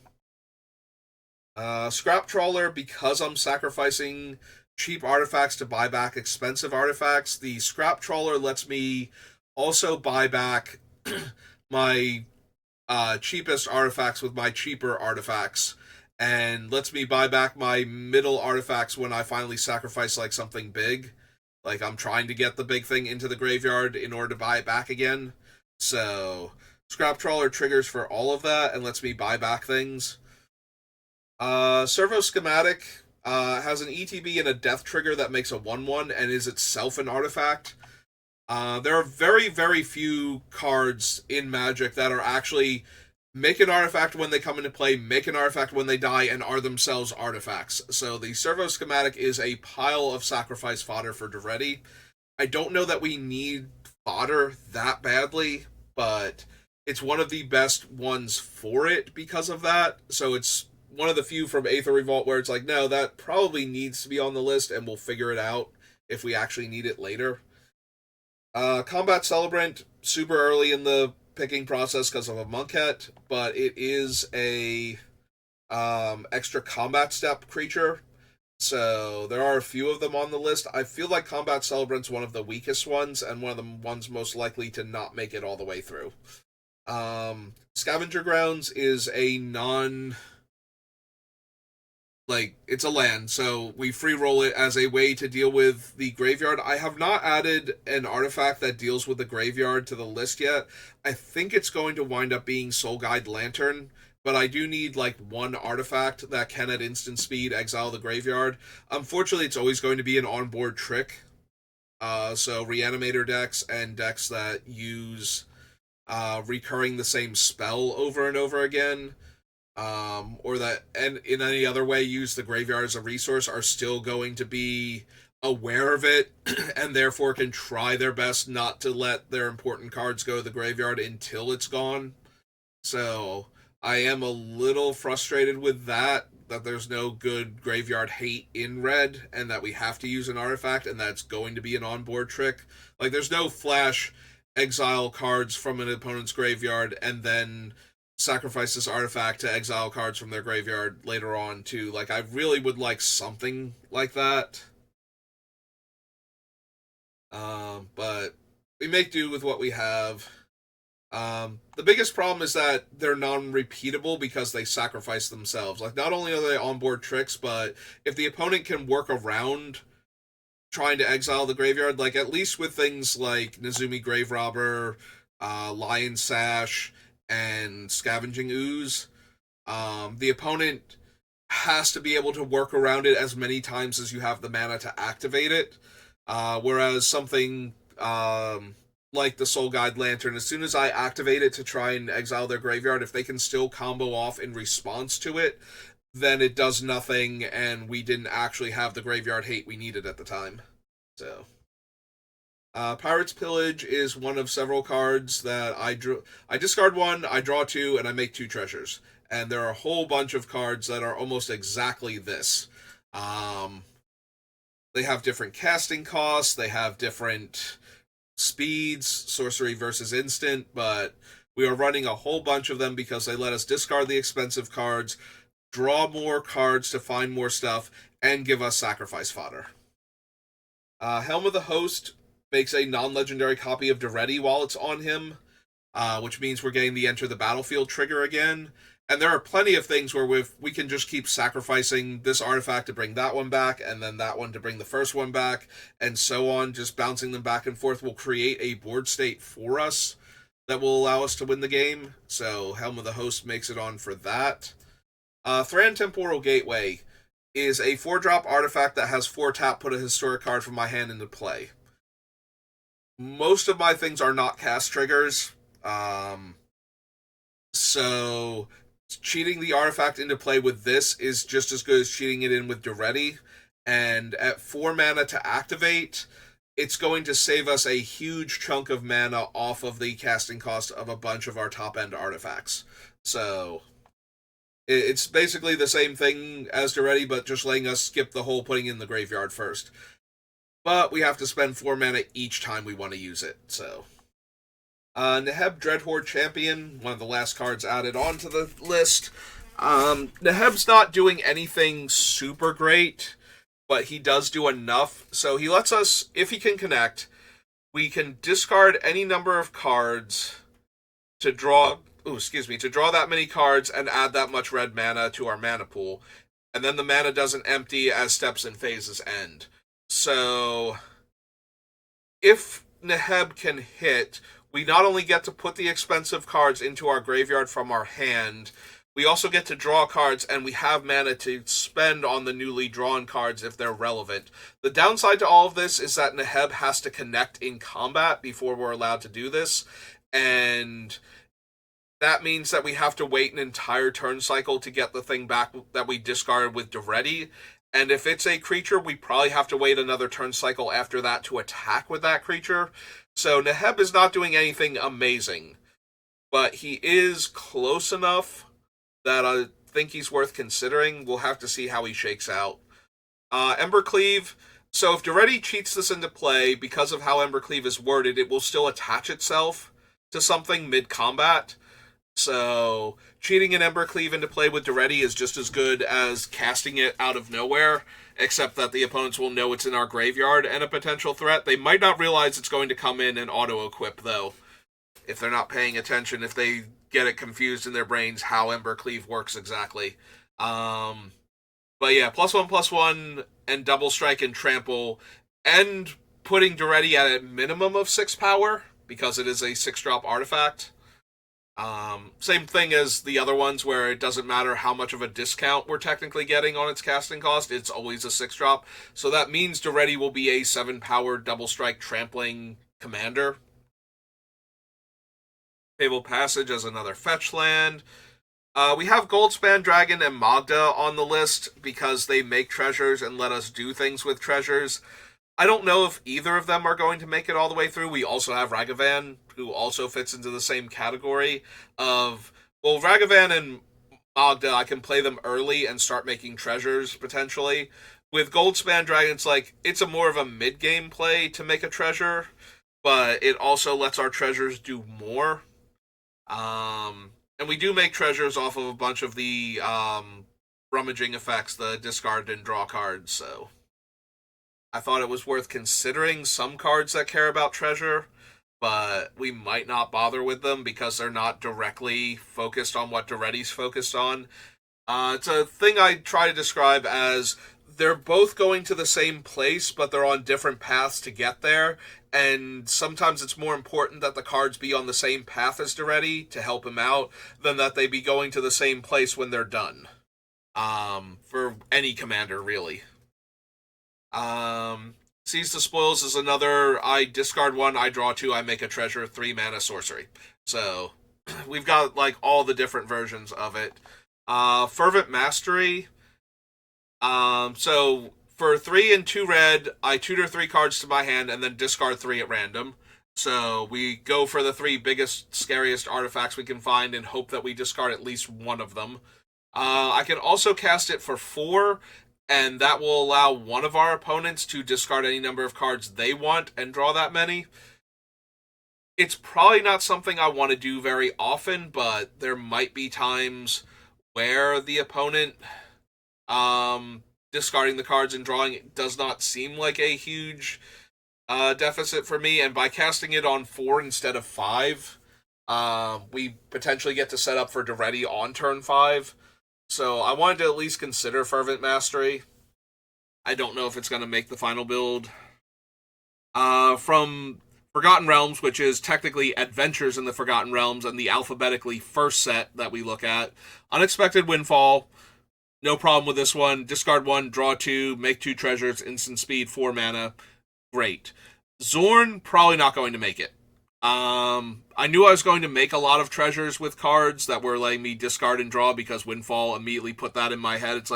Scrap Trawler, because I'm sacrificing cheap artifacts to buy back expensive artifacts, the Scrap Trawler lets me also buy back my cheapest artifacts with my cheaper artifacts, and lets me buy back my middle artifacts when I finally sacrifice like something big. Like, I'm trying to get the big thing into the graveyard in order to buy it back again. So Scrap Trawler triggers for all of that and lets me buy back things. Servo Schematic has an ETB and a death trigger that makes a 1/1 and is itself an artifact. There are very, very few cards in Magic that are actually make an artifact when they come into play, make an artifact when they die, and are themselves artifacts. So the Servo Schematic is a pile of sacrifice fodder for Daretti. I don't know that we need fodder that badly, but it's one of the best ones for it because of that. So it's one of the few from Aether Revolt where it's like, no, that probably needs to be on the list, and we'll figure it out if we actually need it later. Combat Celebrant, super early in the picking process because of a Monkhet, but it is a extra combat step creature. So there are a few of them on the list. I feel like Combat Celebrant's one of the weakest ones and one of the ones most likely to not make it all the way through. Scavenger Grounds is a non, like, it's a land, so we free roll it as a way to deal with the graveyard. I have not added an artifact that deals with the graveyard to the list yet. I think it's going to wind up being Soul Guide Lantern, but I do need like one artifact that can at instant speed exile the graveyard. Unfortunately, it's always going to be an onboard trick. So Reanimator decks and decks that use recurring the same spell over and over again, or that and in any other way use the graveyard as a resource, are still going to be aware of it and therefore can try their best not to let their important cards go to the graveyard until it's gone. So I am a little frustrated with that there's no good graveyard hate in red, and that we have to use an artifact, and that's going to be an onboard trick. Like, there's no flash exile cards from an opponent's graveyard and then sacrifice this artifact to exile cards from their graveyard later on too. Like, I really would like something like that. But we make do with what we have. The biggest problem is that they're non-repeatable because they sacrifice themselves. Like, not only are they onboard tricks, but if the opponent can work around trying to exile the graveyard, like at least with things like Nezumi Grave Robber, Lion Sash, and Scavenging Ooze, the opponent has to be able to work around it as many times as you have the mana to activate it. Whereas something like the Soul Guide Lantern, as soon as I activate it to try and exile their graveyard, if they can still combo off in response to it, then it does nothing, and we didn't actually have the graveyard hate we needed at the time. So, Pirate's Pillage is one of several cards that I drew. I discard one, I draw two, and I make two treasures. And there are a whole bunch of cards that are almost exactly this. They have different casting costs, they have different speeds, sorcery versus instant, but we are running a whole bunch of them because they let us discard the expensive cards, draw more cards to find more stuff, and give us sacrifice fodder. Helm of the Host makes a non-legendary copy of Daretti while it's on him, which means we're getting the enter the battlefield trigger again. And there are plenty of things where we can just keep sacrificing this artifact to bring that one back, and then that one to bring the first one back, and so on. Just bouncing them back and forth will create a board state for us that will allow us to win the game. So Helm of the Host makes it on for that. Thran Temporal Gateway is a 4-drop artifact that has 4 tap, put a historic card from my hand into play. Most of my things are not cast triggers, so cheating the artifact into play with this is just as good as cheating it in with Daretti. And at 4 mana to activate, it's going to save us a huge chunk of mana off of the casting cost of a bunch of our top-end artifacts. So it's basically the same thing as Daretti, but just letting us skip the whole putting in the graveyard first. But we have to spend 4 mana each time we want to use it, so... Neheb Dreadhorde Champion, one of the last cards added onto the list. Neheb's not doing anything super great, but he does do enough. So he lets us, if he can connect, we can discard any number of cards to draw that many cards and add that much red mana to our mana pool. And then the mana doesn't empty as steps and phases end. So if Neheb can hit, we not only get to put the expensive cards into our graveyard from our hand, we also get to draw cards, and we have mana to spend on the newly drawn cards if they're relevant. The downside to all of this is that Neheb has to connect in combat before we're allowed to do this, and that means that we have to wait an entire turn cycle to get the thing back that we discarded with Daretti. And if it's a creature, we probably have to wait another turn cycle after that to attack with that creature. So Neheb is not doing anything amazing, but he is close enough that I think he's worth considering. We'll have to see how he shakes out. Embercleave. So if Daretti cheats this into play, because of how Embercleave is worded, it will still attach itself to something mid-combat. So cheating an Embercleave into play with Daretti is just as good as casting it out of nowhere. except that the opponents will know it's in our graveyard and a potential threat. They might not realize it's going to come in and auto-equip, though, if they're not paying attention, if they get it confused in their brains how Embercleave works exactly. But yeah, +1/+1 and double strike and trample, and putting Daretti at a minimum of 6 power, because it is a 6-drop artifact. Same thing as the other ones, where it doesn't matter how much of a discount we're technically getting on its casting cost, it's always a 6-drop. So that means Daretti will be a 7-power double strike trampling commander. Fable Passage as another fetch land. We have Goldspan Dragon and Magda on the list because they make treasures and let us do things with treasures. I don't know if either of them are going to make it all the way through. We also have Ragavan, who also fits into the same category of, well, Ragavan and Magda, I can play them early and start making treasures, potentially. With Goldspan Dragon, it's a more of a mid-game play to make a treasure, but it also lets our treasures do more. And we do make treasures off of a bunch of the rummaging effects, the discard and draw cards, so I thought it was worth considering some cards that care about treasure, but we might not bother with them because they're not directly focused on what Daretti's focused on. It's a thing I try to describe as they're both going to the same place, but they're on different paths to get there, and sometimes it's more important that the cards be on the same path as Daretti to help him out than that they be going to the same place when they're done. For any commander, really. Seize the Spoils is another, I discard 1, I draw 2, I make a treasure, 3 mana sorcery. So, we've got, all the different versions of it. Fervent Mastery. So, for 3 and 2 red, I tutor 3 cards to my hand and then discard 3 at random. So, we go for the 3 biggest, scariest artifacts we can find and hope that we discard at least one of them. I can also cast it for 4, and that will allow one of our opponents to discard any number of cards they want and draw that many. It's probably not something I want to do very often, but there might be times where the opponent discarding the cards and drawing it does not seem like a huge deficit for me, and by casting it on 4 instead of 5, we potentially get to set up for Daretti on turn 5. So I wanted to at least consider Fervent Mastery. I don't know if it's going to make the final build. From Forgotten Realms, which is technically Adventures in the Forgotten Realms and the alphabetically first set that we look at. Unexpected Windfall. No problem with this one. Discard 1, draw 2, make 2 treasures, instant speed, 4 mana. Great. Zorn, probably not going to make it. I knew I was going to make a lot of treasures with cards that were letting me discard and draw because Windfall immediately put that in my head. It's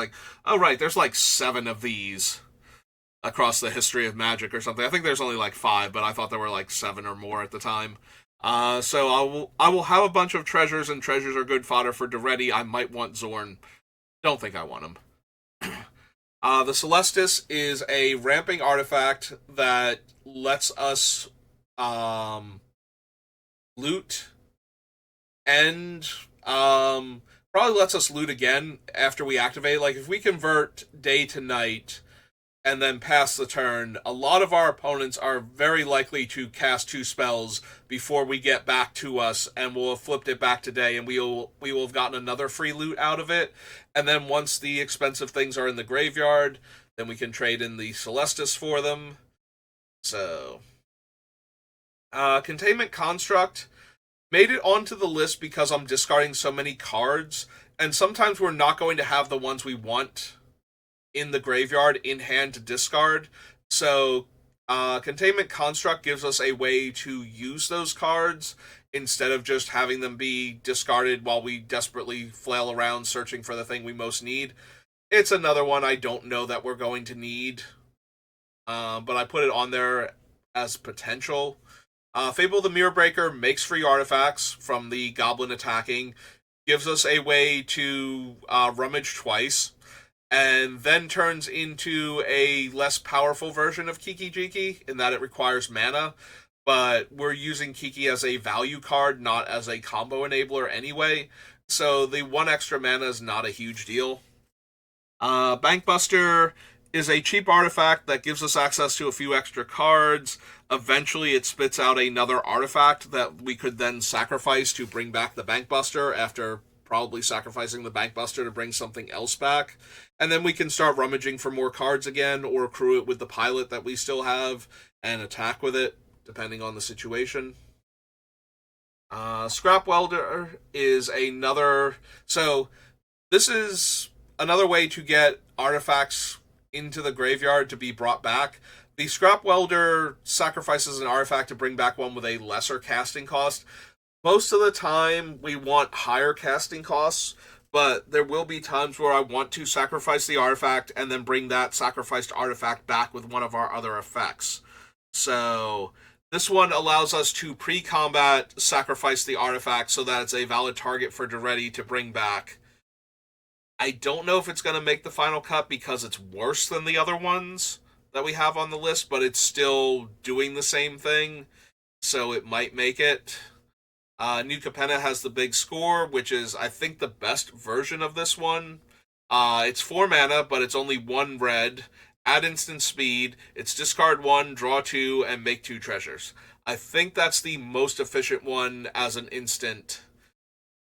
oh right, there's 7 of these across the history of Magic or something. I think there's only 5, but I thought there were 7 or more at the time. So I will have a bunch of treasures, and treasures are good fodder for Daretti. I might want Zorn. Don't think I want him. The Celestis is a ramping artifact that lets us loot and probably lets us loot again after we activate. If we convert day to night and then pass the turn, a lot of our opponents are very likely to cast 2 spells before we get back to us, and we'll have flipped it back to day, and we will have gotten another free loot out of it. And then once the expensive things are in the graveyard, then we can trade in the Celestis for them. So, Containment Construct made it onto the list because I'm discarding so many cards, and sometimes we're not going to have the ones we want in the graveyard in hand to discard. So, Containment Construct gives us a way to use those cards instead of just having them be discarded while we desperately flail around searching for the thing we most need. It's another one I don't know that we're going to need, but I put it on there as potential. Fable the Mirror Breaker makes free artifacts from the goblin attacking, gives us a way to rummage twice, and then turns into a less powerful version of Kiki Jiki in that it requires mana, but we're using Kiki as a value card, not as a combo enabler anyway, so the 1 extra mana is not a huge deal. Bankbuster is a cheap artifact that gives us access to a few extra cards. Eventually, it spits out another artifact that we could then sacrifice to bring back the Bankbuster after probably sacrificing the Bankbuster to bring something else back. And then we can start rummaging for more cards again or crew it with the pilot that we still have and attack with it, depending on the situation. Scrap Welder is another. So, this is another way to get artifacts into the graveyard to be brought back. The Scrap Welder sacrifices an artifact to bring back one with a lesser casting cost. Most of the time, we want higher casting costs, but there will be times where I want to sacrifice the artifact and then bring that sacrificed artifact back with one of our other effects. So, this one allows us to pre-combat sacrifice the artifact so that it's a valid target for Daretti to bring back. I don't know if it's going to make the final cut because it's worse than the other ones that we have on the list, but it's still doing the same thing, so it might make it. New Capenna has the big score, which is, I think, the best version of this one. It's 4 mana, but it's only 1 red. Add instant speed. It's discard 1, draw 2, and make 2 treasures. I think that's the most efficient one as an instant.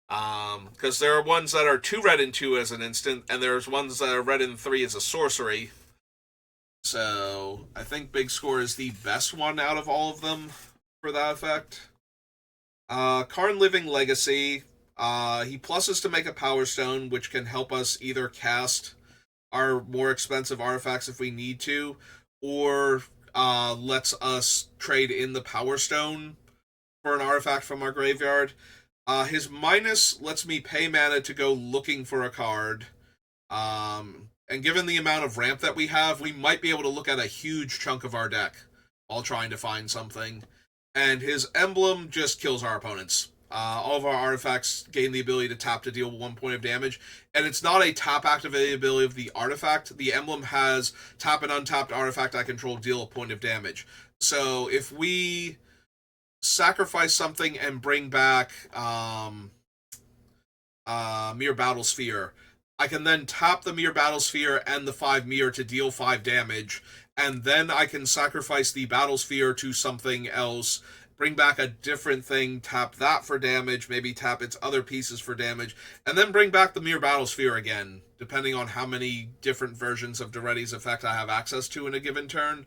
Because there are ones that are 2 red and 2 as an instant, and there's ones that are red and 3 as a sorcery. So, I think Big Score is the best one out of all of them for that effect. Karn Living Legacy. He pluses to make a Power Stone, which can help us either cast our more expensive artifacts if we need to, or lets us trade in the Power Stone for an artifact from our graveyard. His minus lets me pay mana to go looking for a card. And given the amount of ramp that we have, we might be able to look at a huge chunk of our deck while trying to find something. And his emblem just kills our opponents. All of our artifacts gain the ability to tap to deal 1 point of damage. And it's not a tap activated ability of the artifact. The emblem has tap an untapped artifact I control, deal a point of damage. So if we sacrifice something and bring back Mere Battlesphere, I can then tap the Mere Battlesphere and the 5 Mere to deal 5 damage, and then I can sacrifice the Battlesphere to something else, bring back a different thing, tap that for damage, maybe tap its other pieces for damage, and then bring back the Mere Battlesphere again, depending on how many different versions of Daretti's effect I have access to in a given turn.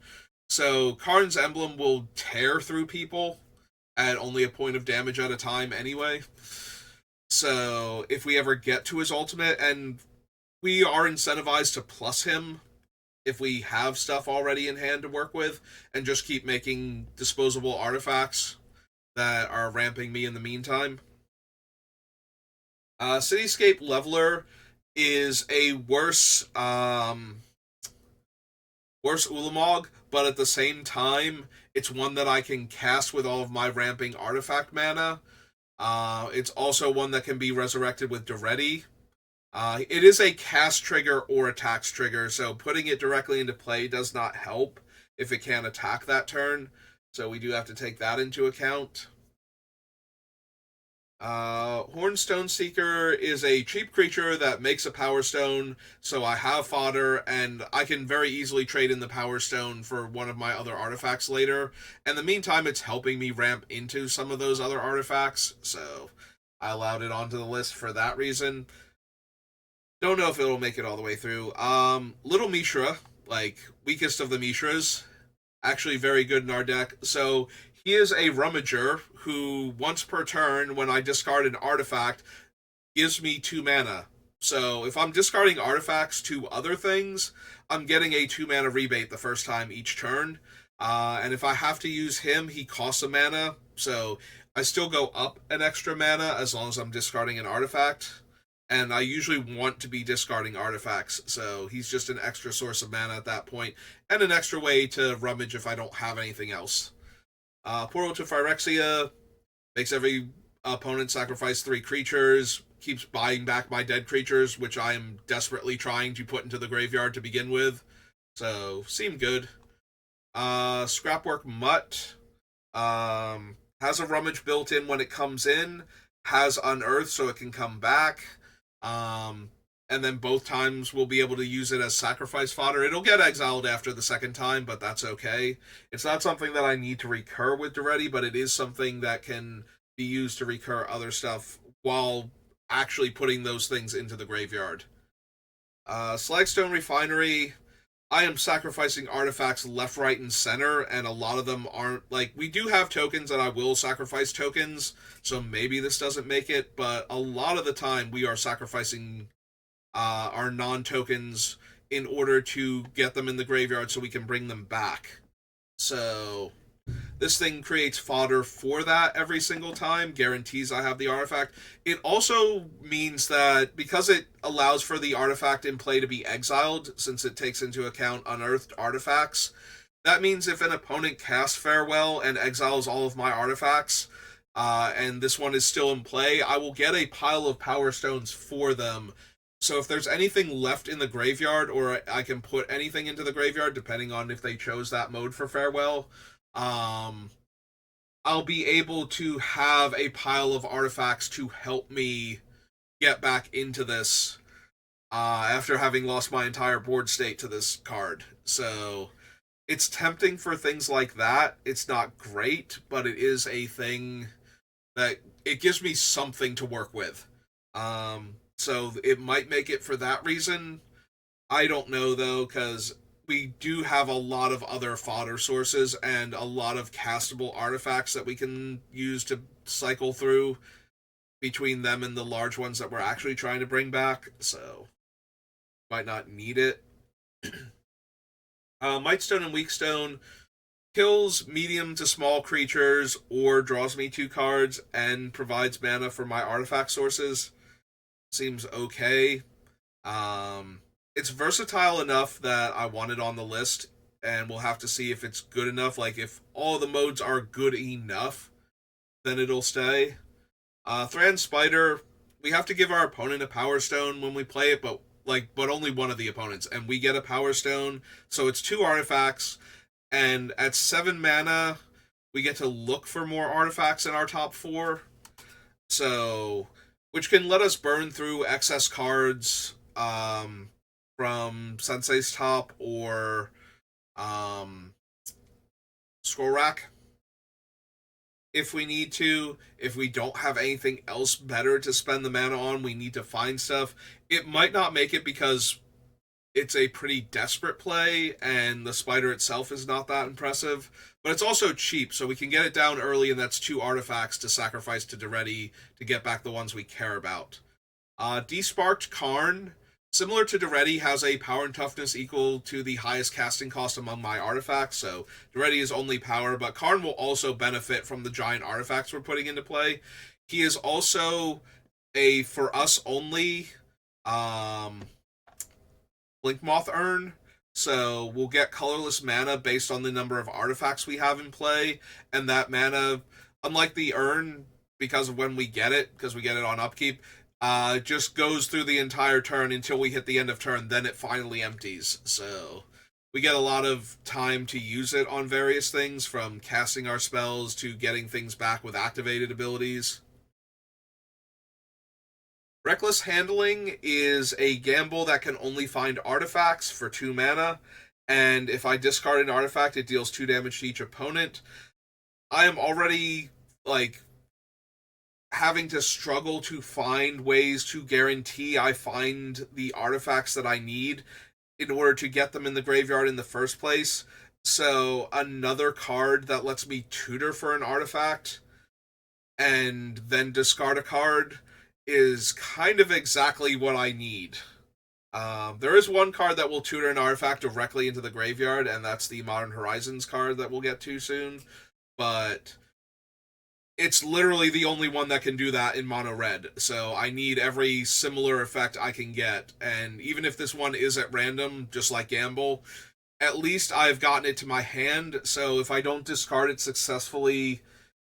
So Karn's Emblem will tear through people at only a point of damage at a time anyway. So if we ever get to his ultimate, and we are incentivized to plus him if we have stuff already in hand to work with, and just keep making disposable artifacts that are ramping me in the meantime. Cityscape Leveler is a worse Ulamog, but at the same time, it's one that I can cast with all of my ramping artifact mana. It's also one that can be resurrected with Daretti. It is a cast trigger or a tax trigger, so putting it directly into play does not help if it can't attack that turn. So we do have to take that into account. Hornstone Seeker is a cheap creature that makes a Power Stone, so I have fodder, and I can very easily trade in the Power Stone for one of my other artifacts later. In the meantime, it's helping me ramp into some of those other artifacts, so I allowed it onto the list for that reason. Don't know if it'll make it all the way through. Little Mishra, like, weakest of the Mishras, actually very good in our deck. So he is a rummager who, once per turn, when I discard an artifact, gives me 2 mana. So if I'm discarding artifacts to other things, I'm getting a 2 mana rebate the first time each turn. And if I have to use him, he costs a mana. So I still go up an extra mana as long as I'm discarding an artifact. And I usually want to be discarding artifacts, so he's just an extra source of mana at that point, and an extra way to rummage if I don't have anything else. Portal to Phyrexia makes every opponent sacrifice 3 creatures, keeps buying back my dead creatures, which I am desperately trying to put into the graveyard to begin with, so seemed good. Scrapwork Mutt has a rummage built in when it comes in, has Unearth so it can come back. and then both times we'll be able to use it as sacrifice fodder. It'll get exiled after the second time, but that's okay. It's not something that I need to recur with Daretti, but it is something that can be used to recur other stuff while actually putting those things into the graveyard. Slagstone Refinery, I am sacrificing artifacts left, right, and center, and a lot of them aren't. Like, we do have tokens, and I will sacrifice tokens, so maybe this doesn't make it, but a lot of the time we are sacrificing our non tokens in order to get them in the graveyard so we can bring them back. So this thing creates fodder for that every single time, guarantees I have the artifact. It also means that because it allows for the artifact in play to be exiled, since it takes into account unearthed artifacts, that means if an opponent casts Farewell and exiles all of my artifacts, and this one is still in play, I will get a pile of Power Stones for them. So if there's anything left in the graveyard, or I can put anything into the graveyard, depending on if they chose that mode for Farewell, I'll be able to have a pile of artifacts to help me get back into this after having lost my entire board state to this card. So it's tempting for things like that. It's not great, but it is a thing that it gives me something to work with. So it might make it for that reason. I don't know, though, because we do have a lot of other fodder sources and a lot of castable artifacts that we can use to cycle through between them and the large ones that we're actually trying to bring back, so might not need it. Mightstone and Weakstone kills medium to small creatures or draws me 2 cards and provides mana for my artifact sources. Seems okay. It's versatile enough that I want it on the list, and we'll have to see if it's good enough. Like, if all the modes are good enough, then it'll stay. Thran Spider, we have to give our opponent a Power Stone when we play it, but only one of the opponents, and we get a Power Stone, so it's 2 artifacts, and at 7 mana, we get to look for more artifacts in our top 4, so, which can let us burn through excess cards, from Sensei's Top or Scroll Rack if we need to. If we don't have anything else better to spend the mana on, we need to find stuff. It might not make it because it's a pretty desperate play and the spider itself is not that impressive, but it's also cheap, so we can get it down early, and that's 2 artifacts to sacrifice to Daretti to get back the ones we care about. Desparked Karn, similar to Daretti, has a power and toughness equal to the highest casting cost among my artifacts, so Daretti is only power, but Karn will also benefit from the giant artifacts we're putting into play. He is also a, for us only, Blink Moth Urn, so we'll get colorless mana based on the number of artifacts we have in play, and that mana, unlike the Urn, because of when we get it, because we get it on upkeep, just goes through the entire turn until we hit the end of turn, then it finally empties. So we get a lot of time to use it on various things, from casting our spells to getting things back with activated abilities. Reckless Handling is a gamble that can only find artifacts for 2 mana, and if I discard an artifact, it deals 2 damage to each opponent. I am already, having to struggle to find ways to guarantee I find the artifacts that I need in order to get them in the graveyard in the first place. So another card that lets me tutor for an artifact and then discard a card is kind of exactly what I need. There is one card that will tutor an artifact directly into the graveyard, and that's the Modern Horizons card that we'll get to soon, but it's literally the only one that can do that in mono red, so I need every similar effect I can get, and even if this one is at random, just like Gamble, at least I've gotten it to my hand, so if I don't discard it successfully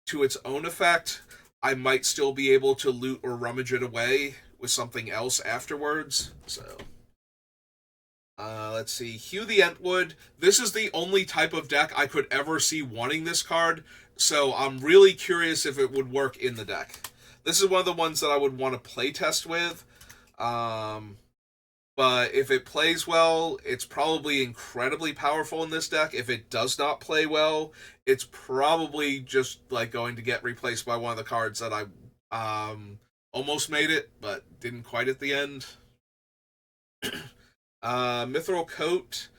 to its own effect, I might still be able to loot or rummage it away with something else afterwards, so... let's see, Hugh the Entwood. This is the only type of deck I could ever see wanting this card, so I'm really curious if it would work in the deck. This is one of the ones that I would want to playtest with. But if it plays well, it's probably incredibly powerful in this deck. If it does not play well, it's probably just like going to get replaced by one of the cards that almost made it, but didn't quite at the end. Mithril Coat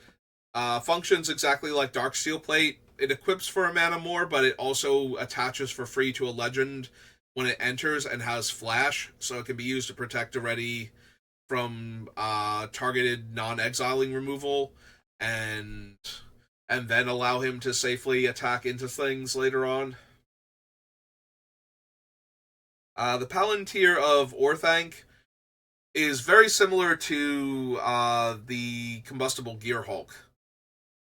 functions exactly like Darksteel Plate. It equips for a mana more, but it also attaches for free to a legend when it enters and has flash, so it can be used to protect Daretti from targeted non-exiling removal, and and then allow him to safely attack into things later on. The Palantir of Orthanc is very similar to the Combustible Gear Hulk.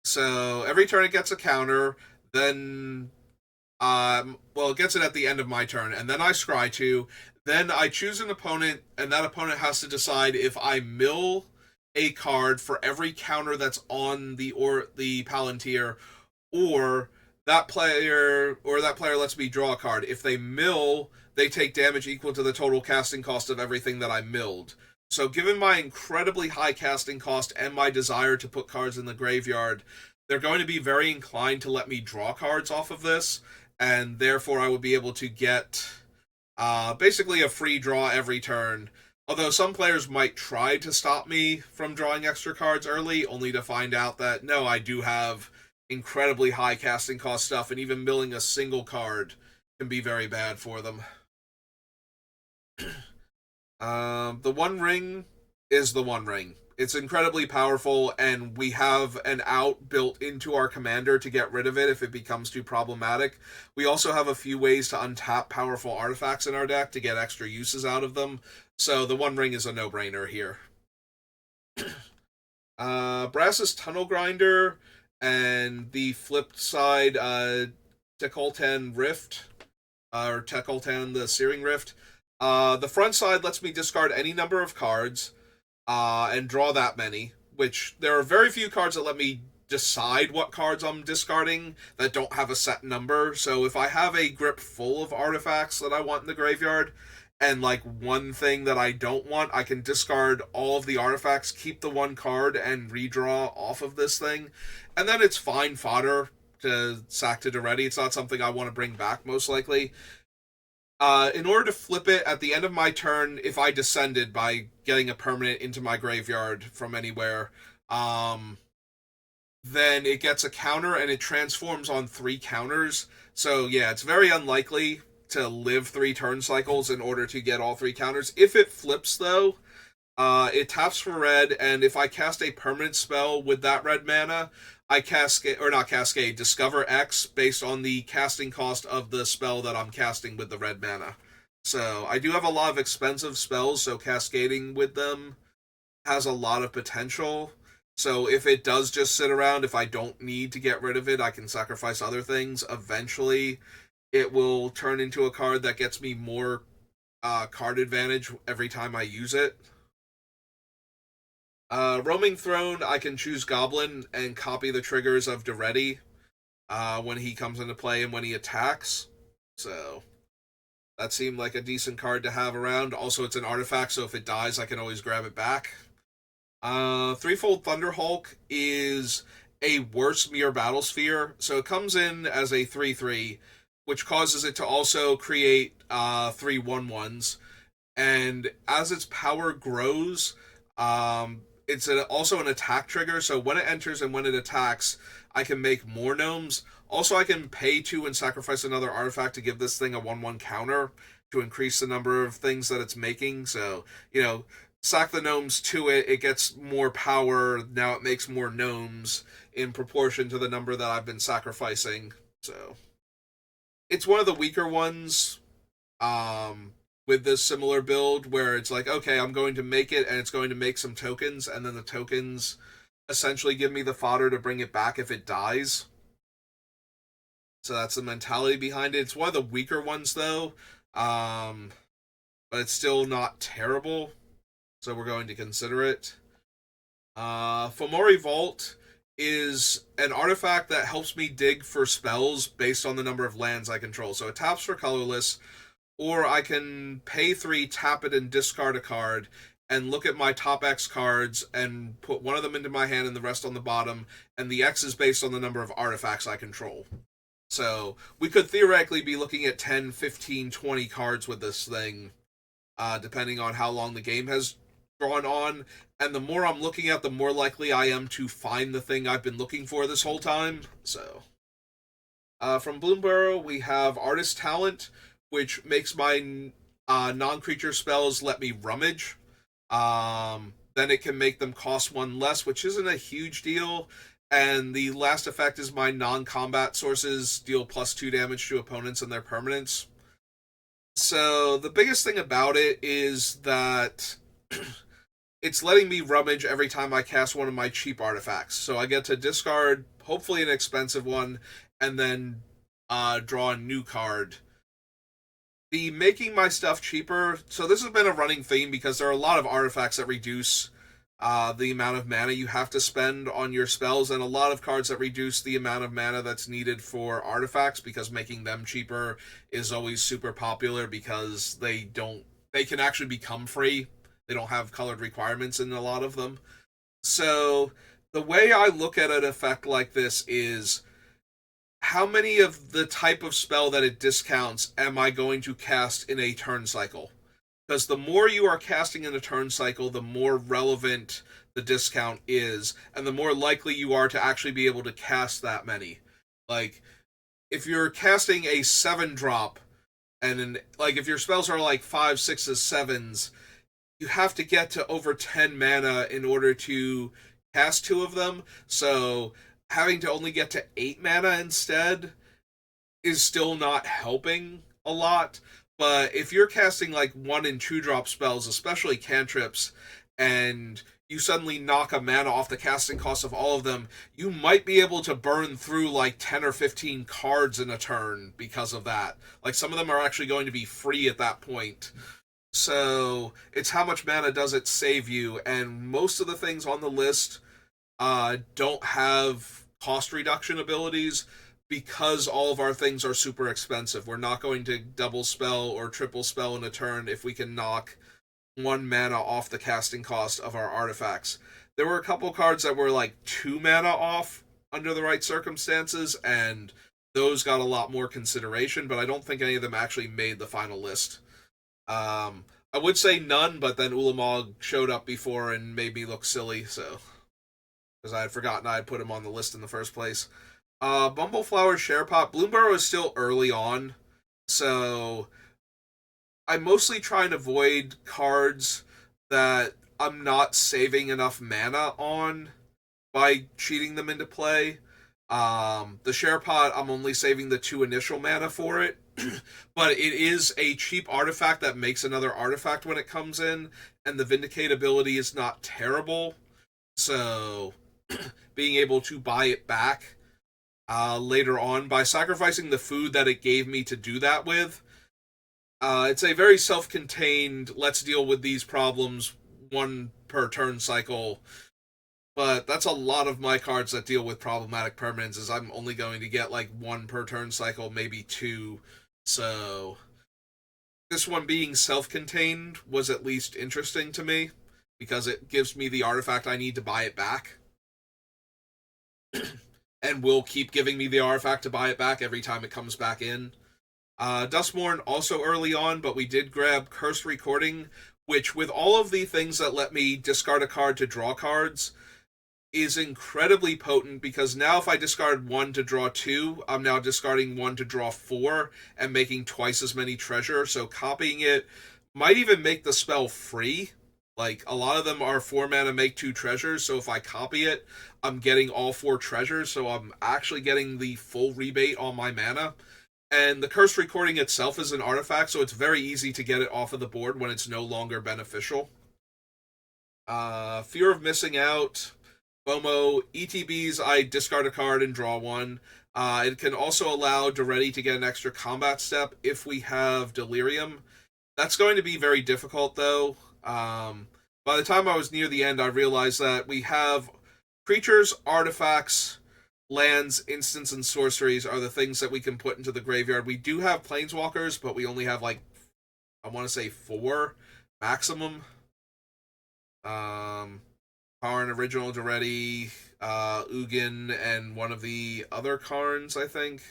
So every turn it gets a counter, then well, it gets it at the end of my turn, and then I scry 2. Then I choose an opponent, and that opponent has to decide if I mill a card for every counter that's on the Palantir, or that player lets me draw a card. If they mill, they take damage equal to the total casting cost of everything that I milled. So, given my incredibly high casting cost and my desire to put cards in the graveyard, they're going to be very inclined to let me draw cards off of this, and therefore I would be able to get basically a free draw every turn. Although some players might try to stop me from drawing extra cards early, only to find out that no, I do have incredibly high casting cost stuff, and even milling a single card can be very bad for them. The One Ring is the One Ring. It's incredibly powerful, and we have an out built into our commander to get rid of it if it becomes too problematic. We also have a few ways to untap powerful artifacts in our deck to get extra uses out of them, so the One Ring is a no-brainer here. Brass's Tunnel Grinder and the flipped side, Tekoltan Rift, or Tekoltan the Searing Rift. The front side lets me discard any number of cards and draw that many, which there are very few cards that let me decide what cards I'm discarding that don't have a set number. So if I have a grip full of artifacts that I want in the graveyard, and like one thing that I don't want, I can discard all of the artifacts, keep the one card, and redraw off of this thing. And then it's fine fodder to sack to Daretti. It's not something I want to bring back, most likely. In order to flip it at the end of my turn, if I descended by getting a permanent into my graveyard from anywhere, then it gets a counter and it transforms on 3 counters. So yeah, it's very unlikely to live 3 turn cycles in order to get all 3 counters. If it flips though, it taps for red, and if I cast a permanent spell with that red mana, I Discover X based on the casting cost of the spell that I'm casting with the red mana. So I do have a lot of expensive spells, so cascading with them has a lot of potential. So if it does just sit around, if I don't need to get rid of it, I can sacrifice other things. Eventually, it will turn into a card that gets me more card advantage every time I use it. Roaming Throne, I can choose Goblin and copy the triggers of Daretti when he comes into play and when he attacks. So that seemed like a decent card to have around. Also, it's an artifact, so if it dies, I can always grab it back. Threefold Thunderhulk is a worse Mirror Battlesphere, so it comes in as a 3/3, which causes it to also create 3 1/1s. And as its power grows, it's also an attack trigger, so when it enters and when it attacks, I can make more gnomes. Also, I can pay 2 and sacrifice another artifact to give this thing a 1/1 counter to increase the number of things that it's making. So, sack the gnomes to it, it gets more power. Now it makes more gnomes in proportion to the number that I've been sacrificing. So, it's one of the weaker ones. With this similar build where it's like, okay, I'm going to make it and it's going to make some tokens, and then the tokens essentially give me the fodder to bring it back if it dies. So that's the mentality behind it. It's one of the weaker ones though, but it's still not terrible, so we're going to consider it. Fomori Vault is an artifact that helps me dig for spells based on the number of lands I control. So it taps for colorless, or I can pay 3, tap it, and discard a card, and look at my top X cards and put one of them into my hand and the rest on the bottom, and the X is based on the number of artifacts I control. So we could theoretically be looking at 10, 15, 20 cards with this thing, depending on how long the game has drawn on. And the more I'm looking at, the more likely I am to find the thing I've been looking for this whole time. So, from Bloomburrow, we have Artist Talent, which makes my non-creature spells let me rummage. Then it can make them cost one less, which isn't a huge deal. And the last effect is my non-combat sources deal +2 damage to opponents and their permanents. So the biggest thing about it is that it's letting me rummage every time I cast one of my cheap artifacts. So I get to discard, hopefully an expensive one, and then draw a new card. The making my stuff cheaper, so this has been a running theme because there are a lot of artifacts that reduce the amount of mana you have to spend on your spells, and a lot of cards that reduce the amount of mana that's needed for artifacts, because making them cheaper is always super popular because they can actually become free. They don't have colored requirements in a lot of them. So the way I look at an effect like this is, how many of the type of spell that it discounts am I going to cast in a turn cycle? Because the more you are casting in a turn cycle, the more relevant the discount is, and the more likely you are to actually be able to cast that many. Like, if you're casting a 7-drop, like if your spells are like 5, 6s, 7s, you have to get to over 10 mana in order to cast 2 of them. So having to only get to 8 mana instead is still not helping a lot. But if you're casting like 1 and 2-drop spells, especially cantrips, and you suddenly knock a mana off the casting cost of all of them, you might be able to burn through like 10 or 15 cards in a turn because of that. Like, some of them are actually going to be free at that point. So it's how much mana does it save you, and most of the things on the list don't have cost reduction abilities because all of our things are super expensive. We're not going to double spell or triple spell in a turn if we can knock 1 mana off the casting cost of our artifacts. There were a couple cards that were like 2 mana off under the right circumstances, and those got a lot more consideration, but I don't think any of them actually made the final list. I would say none, but then Ulamog showed up before and made me look silly, so, because I had forgotten I had put him on the list in the first place. Bumbleflower Sharepot. Bloomburrow is still early on, so I mostly try and avoid cards that I'm not saving enough mana on by cheating them into play. The Sharepot, I'm only saving the 2 initial mana for it, but it is a cheap artifact that makes another artifact when it comes in, and the Vindicate ability is not terrible, so being able to buy it back later on by sacrificing the food that it gave me to do that with. It's a very self-contained, let's deal with these problems 1 per turn cycle, but that's a lot of my cards that deal with problematic permanents, is I'm only going to get like 1 per turn cycle, maybe 2. So this one being self-contained was at least interesting to me, because it gives me the artifact I need to buy it back. And will keep giving me the artifact to buy it back every time it comes back in. Dustmourne also early on, but we did grab Cursed Recording, which, with all of the things that let me discard a card to draw cards, is incredibly potent, because now if I discard 1 to draw 2, I'm now discarding 1 to draw 4 and making twice as many treasure. So copying it might even make the spell free. Like, a lot of them are 4 mana, make 2 treasures, so if I copy it, I'm getting all 4 treasures, so I'm actually getting the full rebate on my mana. And the Cursed Recording itself is an artifact, so it's very easy to get it off of the board when it's no longer beneficial. Fear of Missing Out. FOMO. ETBs, I discard a card and draw 1. It can also allow Daretti to get an extra combat step if we have Delirium. That's going to be very difficult, though. By the time I was near the end, I realized that we have creatures, artifacts, lands, instants, and sorceries are the things that we can put into the graveyard. We do have planeswalkers, but we only have, like, I want to say 4 maximum. Um, Karn, original Daretti, Ugin, and one of the other Karns, I think.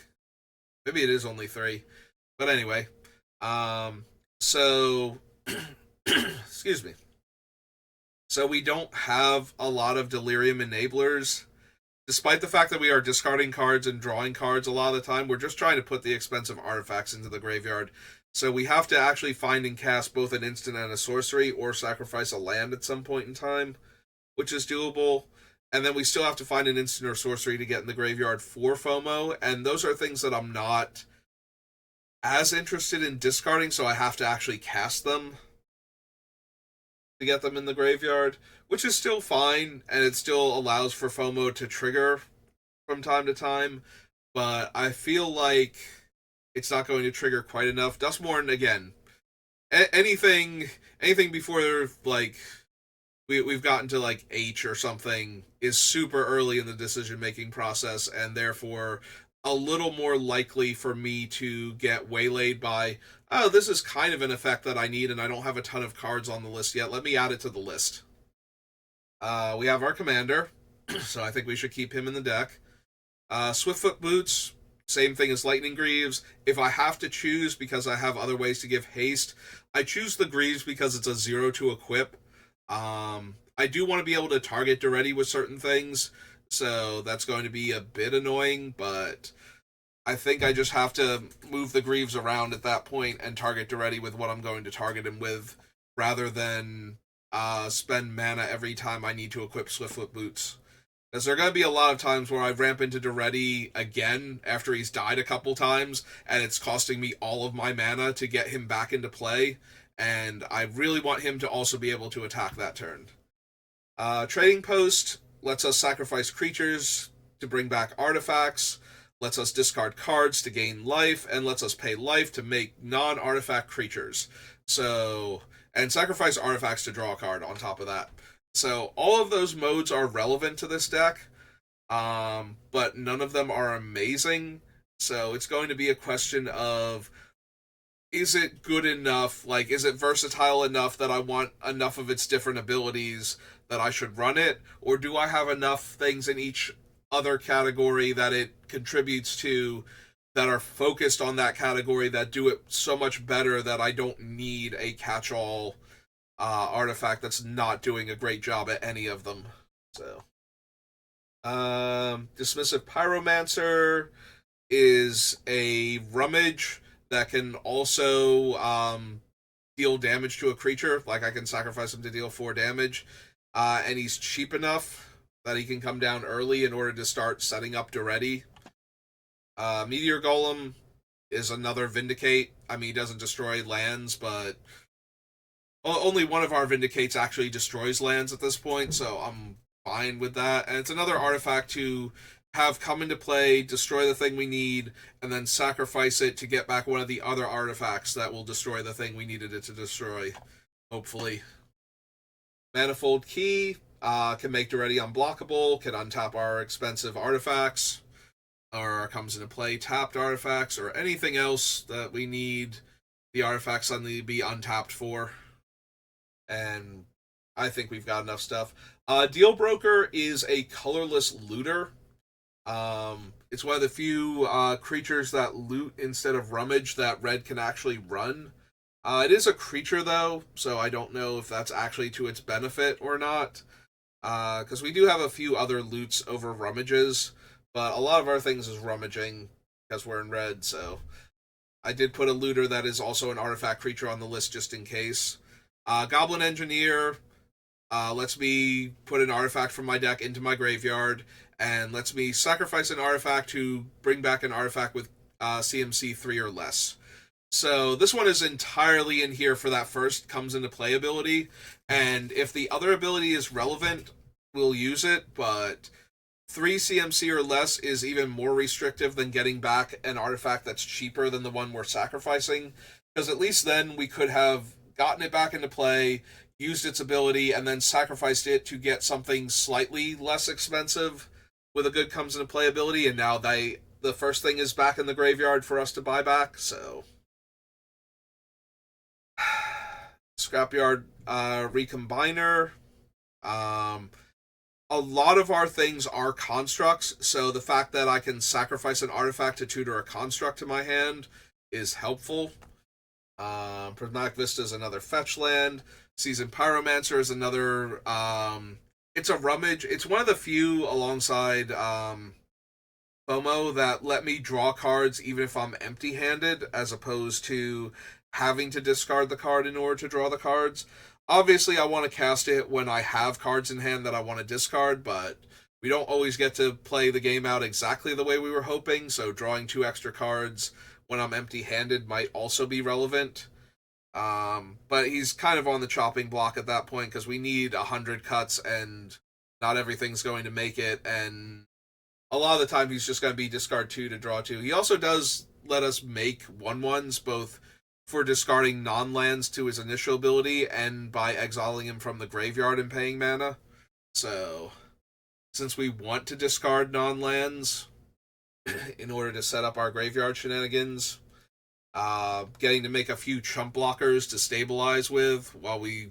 Maybe it is only three. But anyway, um, so excuse me. So we don't have a lot of Delirium enablers. Despite the fact that we are discarding cards and drawing cards a lot of the time, we're just trying to put the expensive artifacts into the graveyard. So we have to actually find and cast both an instant and a sorcery, or sacrifice a land at some point in time, which is doable. And then we still have to find an instant or sorcery to get in the graveyard for FOMO, and those are things that I'm not as interested in discarding, so I have to actually cast them to get them in the graveyard, which is still fine, and it still allows for FOMO to trigger from time to time, but I feel like it's not going to trigger quite enough. Dustmourne, again, anything before, like, we've gotten to like H or something is super early in the decision making process, and therefore a little more likely for me to get waylaid by, oh, this is kind of an effect that I need and I don't have a ton of cards on the list yet. Let me add it to the list. We have our commander, so I think we should keep him in the deck. Swiftfoot Boots, same thing as Lightning Greaves. If I have to choose because I have other ways to give haste, I choose the Greaves because it's a 0 to equip. I do want to be able to target Daretti with certain things, so that's going to be a bit annoying, but I think I just have to move the Greaves around at that point and target Daretti with what I'm going to target him with, rather than spend mana every time I need to equip Swiftfoot Boots. Because there are going to be a lot of times where I ramp into Daretti again after he's died a couple times, and it's costing me all of my mana to get him back into play, and I really want him to also be able to attack that turn. Trading Post lets us sacrifice creatures to bring back artifacts, lets us discard cards to gain life, and lets us pay life to make non-artifact creatures. So, and sacrifice artifacts to draw a card on top of that. So all of those modes are relevant to this deck, but none of them are amazing. So it's going to be a question of, is it good enough? Like, is it versatile enough that I want enough of its different abilities that I should run it? Or do I have enough things in each other category that it contributes to that are focused on that category that do it so much better that I don't need a catch all artifact that's not doing a great job at any of them? So, Dismissive Pyromancer is a rummage that can also deal damage to a creature. Like, I can sacrifice him to deal 4 damage. And he's cheap enough that he can come down early in order to start setting up Daretti. Meteor Golem is another Vindicate. I mean, he doesn't destroy lands, but only one of our Vindicates actually destroys lands at this point, so I'm fine with that. And it's another artifact to have come into play, destroy the thing we need, and then sacrifice it to get back one of the other artifacts that will destroy the thing we needed it to destroy, hopefully. Manifold Key can make Daretti unblockable, can untap our expensive artifacts, or comes into play tapped artifacts, or anything else that we need the artifact suddenly to be untapped for. And I think we've got enough stuff. Deal Broker is a colorless looter. It's one of the few creatures that loot instead of rummage that red can actually run. It is a creature, though, so I don't know if that's actually to its benefit or not. Because we do have a few other loots over rummages, but a lot of our things is rummaging because we're in red, so I did put a looter that is also an artifact creature on the list just in case. Goblin Engineer lets me put an artifact from my deck into my graveyard, and lets me sacrifice an artifact to bring back an artifact with CMC 3 or less. So this one is entirely in here for that first comes into play ability, and if the other ability is relevant, we'll use it, but 3 CMC or less is even more restrictive than getting back an artifact that's cheaper than the one we're sacrificing, because at least then we could have gotten it back into play, used its ability, and then sacrificed it to get something slightly less expensive with a good comes into play ability, and now the first thing is back in the graveyard for us to buy back, so Scrapyard Recombiner Um, a lot of our things are constructs, so the fact that I can sacrifice an artifact to tutor a construct to my hand is helpful. Prismatic Vista is another fetch land. Seasoned Pyromancer is another. It's a rummage. It's one of the few alongside FOMO that let me draw cards even if I'm empty handed, as opposed to having to discard the card in order to draw the cards. Obviously, I want to cast it when I have cards in hand that I want to discard, but we don't always get to play the game out exactly the way we were hoping, so drawing 2 extra cards when I'm empty handed might also be relevant. But he's kind of on the chopping block at that point because we need 100 cuts and not everything's going to make it, and a lot of the time he's just going to be discard 2 to draw 2. He also does let us make 1/1s, both for discarding non-lands to his initial ability and by exiling him from the graveyard and paying mana. So, since we want to discard non-lands in order to set up our graveyard shenanigans, getting to make a few chump blockers to stabilize with while we,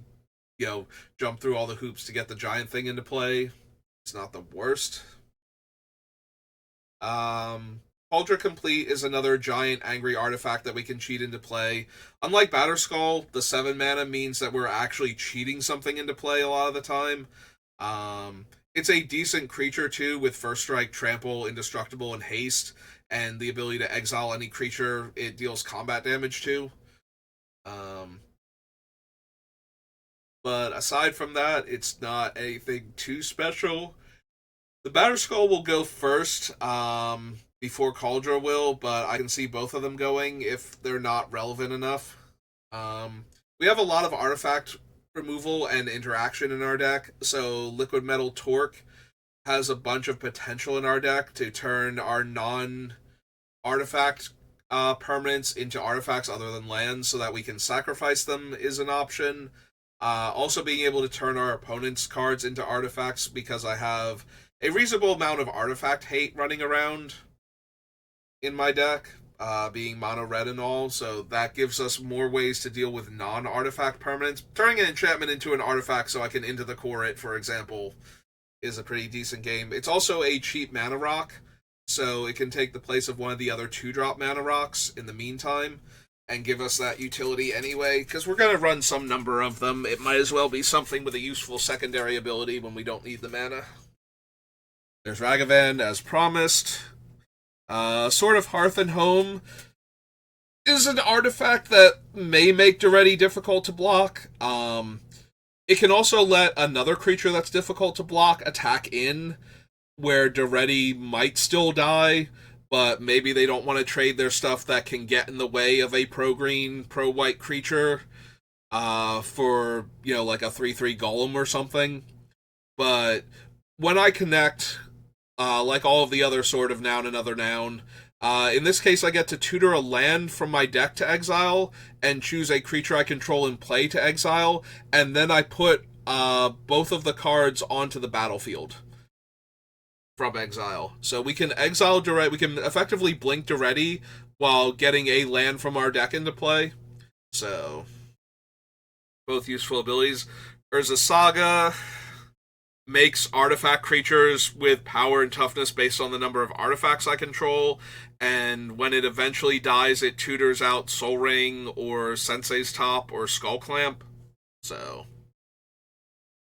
jump through all the hoops to get the giant thing into play, it's not the worst. Cauldron Complete is another giant angry artifact that we can cheat into play. Unlike Batterskull, the 7 mana means that we're actually cheating something into play a lot of the time. It's a decent creature too, with First Strike, Trample, Indestructible, and Haste, and the ability to exile any creature it deals combat damage to. But aside from that, it's not anything too special. The Batterskull will go first, before Cauldron will, but I can see both of them going if they're not relevant enough. We have a lot of artifact removal and interaction in our deck, so Liquid Metal Torque has a bunch of potential in our deck to turn our non-artifact permanents into artifacts other than lands so that we can sacrifice them is an option. Also being able to turn our opponent's cards into artifacts because I have a reasonable amount of artifact hate running around in my deck, being mono red and all, so that gives us more ways to deal with non-artifact permanents. Turning an enchantment into an artifact so I can into the core it, for example, is a pretty decent game. It's also a cheap mana rock, so it can take the place of one of the other 2-drop mana rocks in the meantime and give us that utility anyway, because we're going to run some number of them. It might as well be something with a useful secondary ability when we don't need the mana. There's Ragavan, as promised. Sword of Hearth and Home is an artifact that may make Daretti difficult to block. It can also let another creature that's difficult to block attack in, where Daretti might still die, but maybe they don't want to trade their stuff that can get in the way of a pro-green, pro-white creature for, like a 3/3 Golem or something. But when I connect, like all of the other Sword of Noun and Other Noun, in this case I get to tutor a land from my deck to exile and choose a creature I control in play to exile, and then I put both of the cards onto the battlefield from exile. So we can exile Daretti, we can effectively blink Daretti while getting a land from our deck into play. So, both useful abilities. Urza Saga makes artifact creatures with power and toughness based on the number of artifacts I control, and when it eventually dies, it tutors out Soul Ring or Sensei's Top or Skull Clamp. So,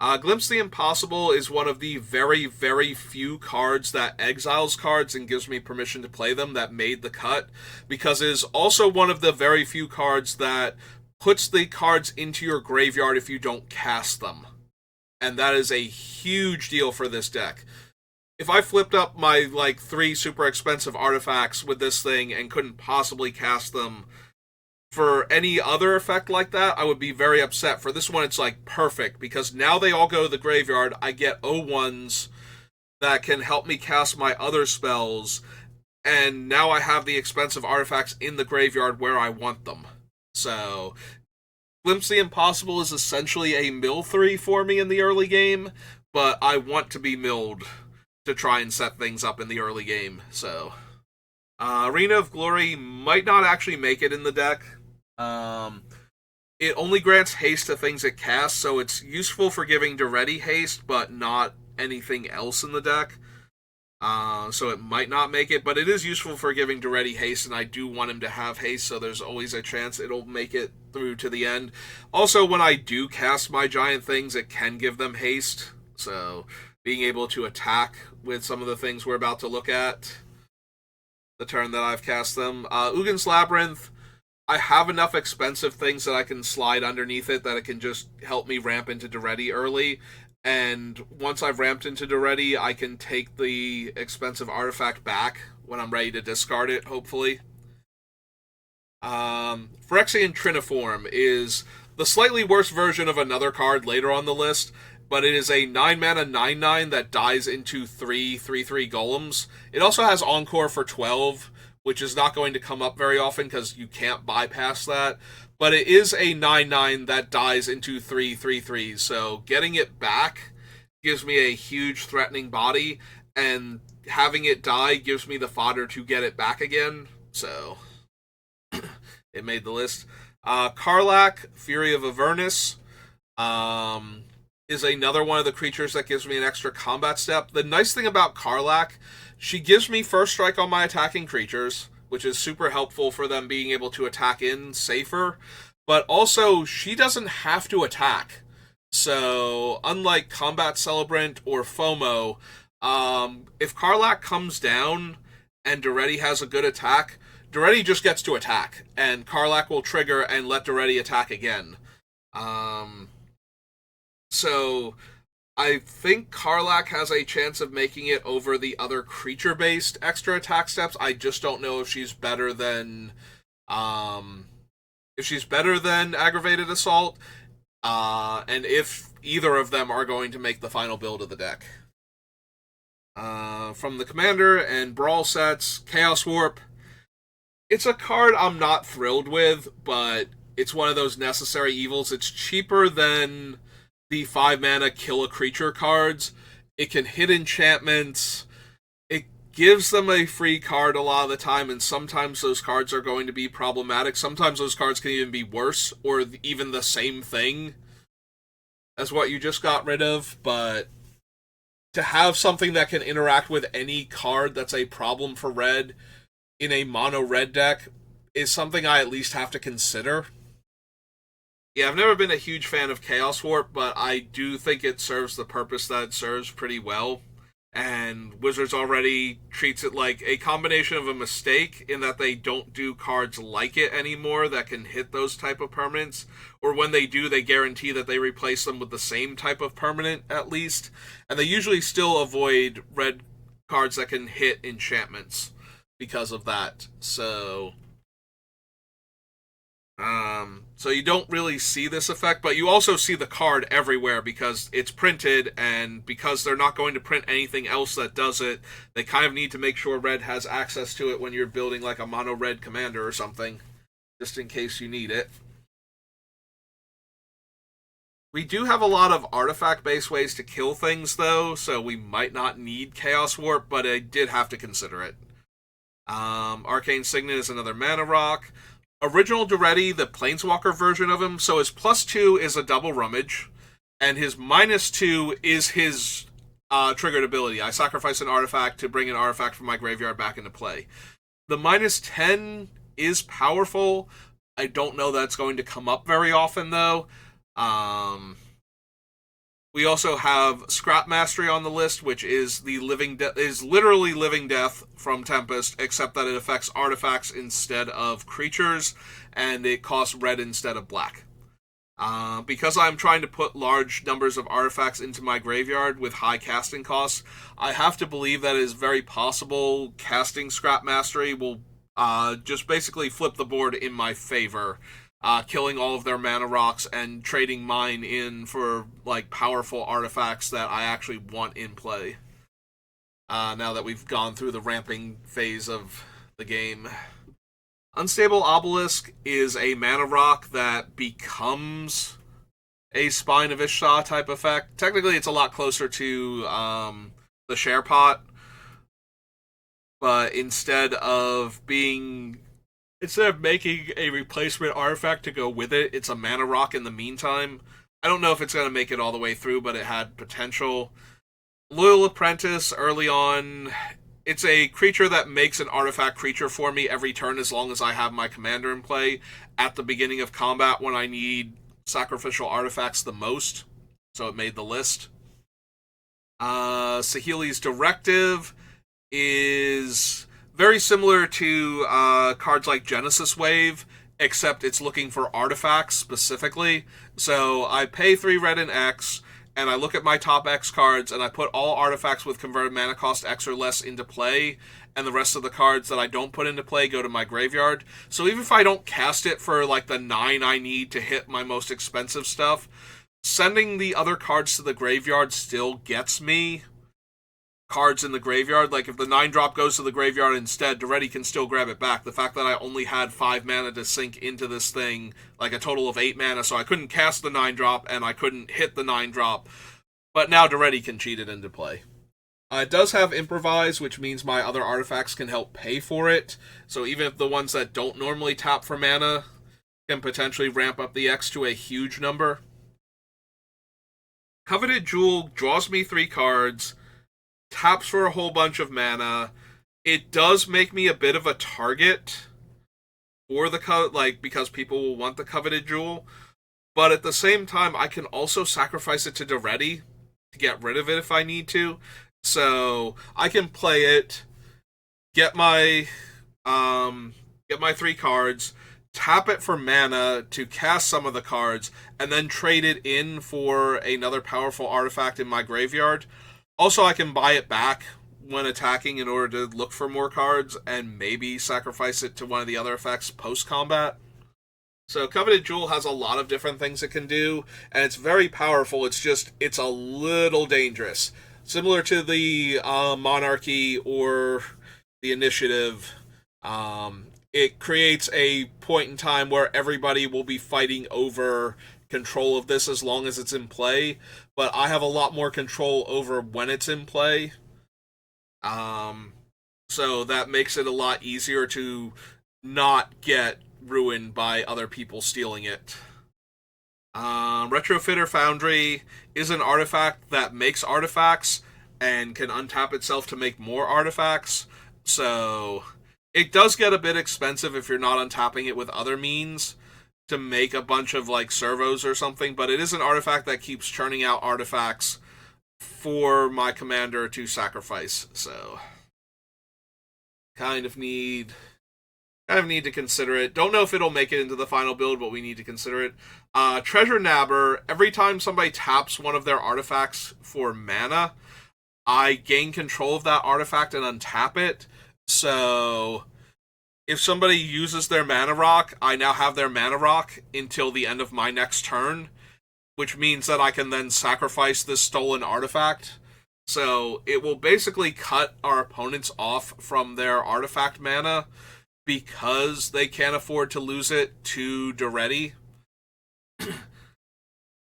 Glimpse the Impossible is one of the very, very few cards that exiles cards and gives me permission to play them that made the cut, because it is also one of the very few cards that puts the cards into your graveyard if you don't cast them. And that is a huge deal for this deck. If I flipped up my, 3 super expensive artifacts with this thing and couldn't possibly cast them for any other effect like that, I would be very upset. For this one, it's perfect, because now they all go to the graveyard. I get O1s that can help me cast my other spells, and now I have the expensive artifacts in the graveyard where I want them. So, Glimpse the Impossible is essentially a mill 3 for me in the early game, but I want to be milled to try and set things up in the early game. So, Arena of Glory might not actually make it in the deck. It only grants haste to things it casts, so it's useful for giving Daretti haste, but not anything else in the deck. So it might not make it, but it is useful for giving Daretti haste, and I do want him to have haste, so there's always a chance it'll make it through to the end. Also, when I do cast my giant things, it can give them haste, so being able to attack with some of the things we're about to look at the turn that I've cast them. Ugin's Labyrinth, I have enough expensive things that I can slide underneath it that it can just help me ramp into Daretti early. And once I've ramped into Daretti, I can take the expensive artifact back when I'm ready to discard it, hopefully. Phyrexian Triniform is the slightly worse version of another card later on the list, but it is a 9 mana 9/9 that dies into 3/3/3 golems. It also has Encore for 12, which is not going to come up very often because you can't bypass that. But it is a 9/9 that dies into 3/3/3s, so getting it back gives me a huge threatening body, and having it die gives me the fodder to get it back again, so it made the list. Karlach, Fury of Avernus, is another one of the creatures that gives me an extra combat step. The nice thing about Karlach, she gives me first strike on my attacking creatures, which is super helpful for them being able to attack in safer, but also she doesn't have to attack. So, unlike Combat Celebrant or FOMO, if Karlach comes down and Daretti has a good attack, Daretti just gets to attack, and Karlach will trigger and let Daretti attack again. So I think Karlach has a chance of making it over the other creature-based extra attack steps. I just don't know if she's better than Aggravated Assault, and if either of them are going to make the final build of the deck. From the Commander and Brawl sets, Chaos Warp. It's a card I'm not thrilled with, but it's one of those necessary evils. It's cheaper than the 5 mana kill a creature cards. It can hit enchantments. It gives them a free card a lot of the time, and sometimes those cards are going to be problematic. Sometimes those cards can even be worse, or even the same thing as what you just got rid of, but to have something that can interact with any card that's a problem for red in a mono red deck is something I at least have to consider. Yeah, I've never been a huge fan of Chaos Warp, but I do think it serves the purpose that it serves pretty well. And Wizards already treats it like a combination of a mistake in that they don't do cards like it anymore that can hit those type of permanents. Or when they do, they guarantee that they replace them with the same type of permanent, at least. And they usually still avoid red cards that can hit enchantments because of that. So you don't really see this effect, but you also see the card everywhere because it's printed, and because they're not going to print anything else that does it, they kind of need to make sure red has access to it when you're building like a mono red commander or something, just in case you need it. We do have a lot of artifact-based ways to kill things, though, so we might not need Chaos Warp, but I did have to consider it. Arcane Signet is another mana rock. Original Daretti, the Planeswalker version of him, so his +2 is a double rummage, and his -2 is his triggered ability. I sacrifice an artifact to bring an artifact from my graveyard back into play. The -10 is powerful. I don't know that's going to come up very often, though. We also have Scrap Mastery on the list, which is the is literally Living Death from Tempest, except that it affects artifacts instead of creatures, and it costs red instead of black. Because I'm trying to put large numbers of artifacts into my graveyard with high casting costs, I have to believe that it is very possible casting Scrap Mastery will just basically flip the board in my favor. Killing all of their mana rocks and trading mine in for like powerful artifacts that I actually want in play. Now that we've gone through the ramping phase of the game. Unstable Obelisk is a mana rock that becomes a Spine of Ishtar type effect. Technically, it's a lot closer to the Share Pot, but instead of being Instead of making a replacement artifact to go with it, it's a mana rock in the meantime. I don't know if it's going to make it all the way through, but it had potential. Loyal Apprentice early on. It's a creature that makes an artifact creature for me every turn as long as I have my commander in play at the beginning of combat when I need sacrificial artifacts the most. So it made the list. Sahili's Directive is very similar to cards like Genesis Wave, except it's looking for artifacts specifically. So I pay 3 red and X, and I look at my top X cards, and I put all artifacts with converted mana cost X or less into play, and the rest of the cards that I don't put into play go to my graveyard. So even if I don't cast it for like the 9 I need to hit my most expensive stuff, sending the other cards to the graveyard still gets me cards in the graveyard. Like if the 9-drop goes to the graveyard instead, Daretti can still grab it back. The fact that I only had 5 mana to sink into this thing, like a total of 8 mana, so I couldn't cast the 9-drop and I couldn't hit the 9-drop. But now Daretti can cheat it into play. It does have Improvise, which means my other artifacts can help pay for it. So even if the ones that don't normally tap for mana can potentially ramp up the X to a huge number. Coveted Jewel draws me 3 cards, taps for a whole bunch of mana. It does make me a bit of a target for the because people will want the Coveted Jewel, but at the same time I can also sacrifice it to Daretti to get rid of it if I need to. So I can play it, get my 3 cards, tap it for mana to cast some of the cards, and then trade it in for another powerful artifact in my graveyard. Also, I can buy it back when attacking in order to look for more cards and maybe sacrifice it to one of the other effects post-combat. So Coveted Jewel has a lot of different things it can do, and it's very powerful. It's a little dangerous. Similar to the Monarchy or the Initiative, it creates a point in time where everybody will be fighting over control of this as long as it's in play, but I have a lot more control over when it's in play. So that makes it a lot easier to not get ruined by other people stealing it. Retrofitter Foundry is an artifact that makes artifacts and can untap itself to make more artifacts, so it does get a bit expensive if you're not untapping it with other means to make a bunch of like servos or something, but it is an artifact that keeps churning out artifacts for my commander to sacrifice, so kind of need to consider it. Don't know if it'll make it into the final build, but we need to consider it. Treasure Nabber, every time somebody taps one of their artifacts for mana, I gain control of that artifact and untap it. So if somebody uses their mana rock, I now have their mana rock until the end of my next turn, which means that I can then sacrifice this stolen artifact. So it will basically cut our opponents off from their artifact mana because they can't afford to lose it to Daretti.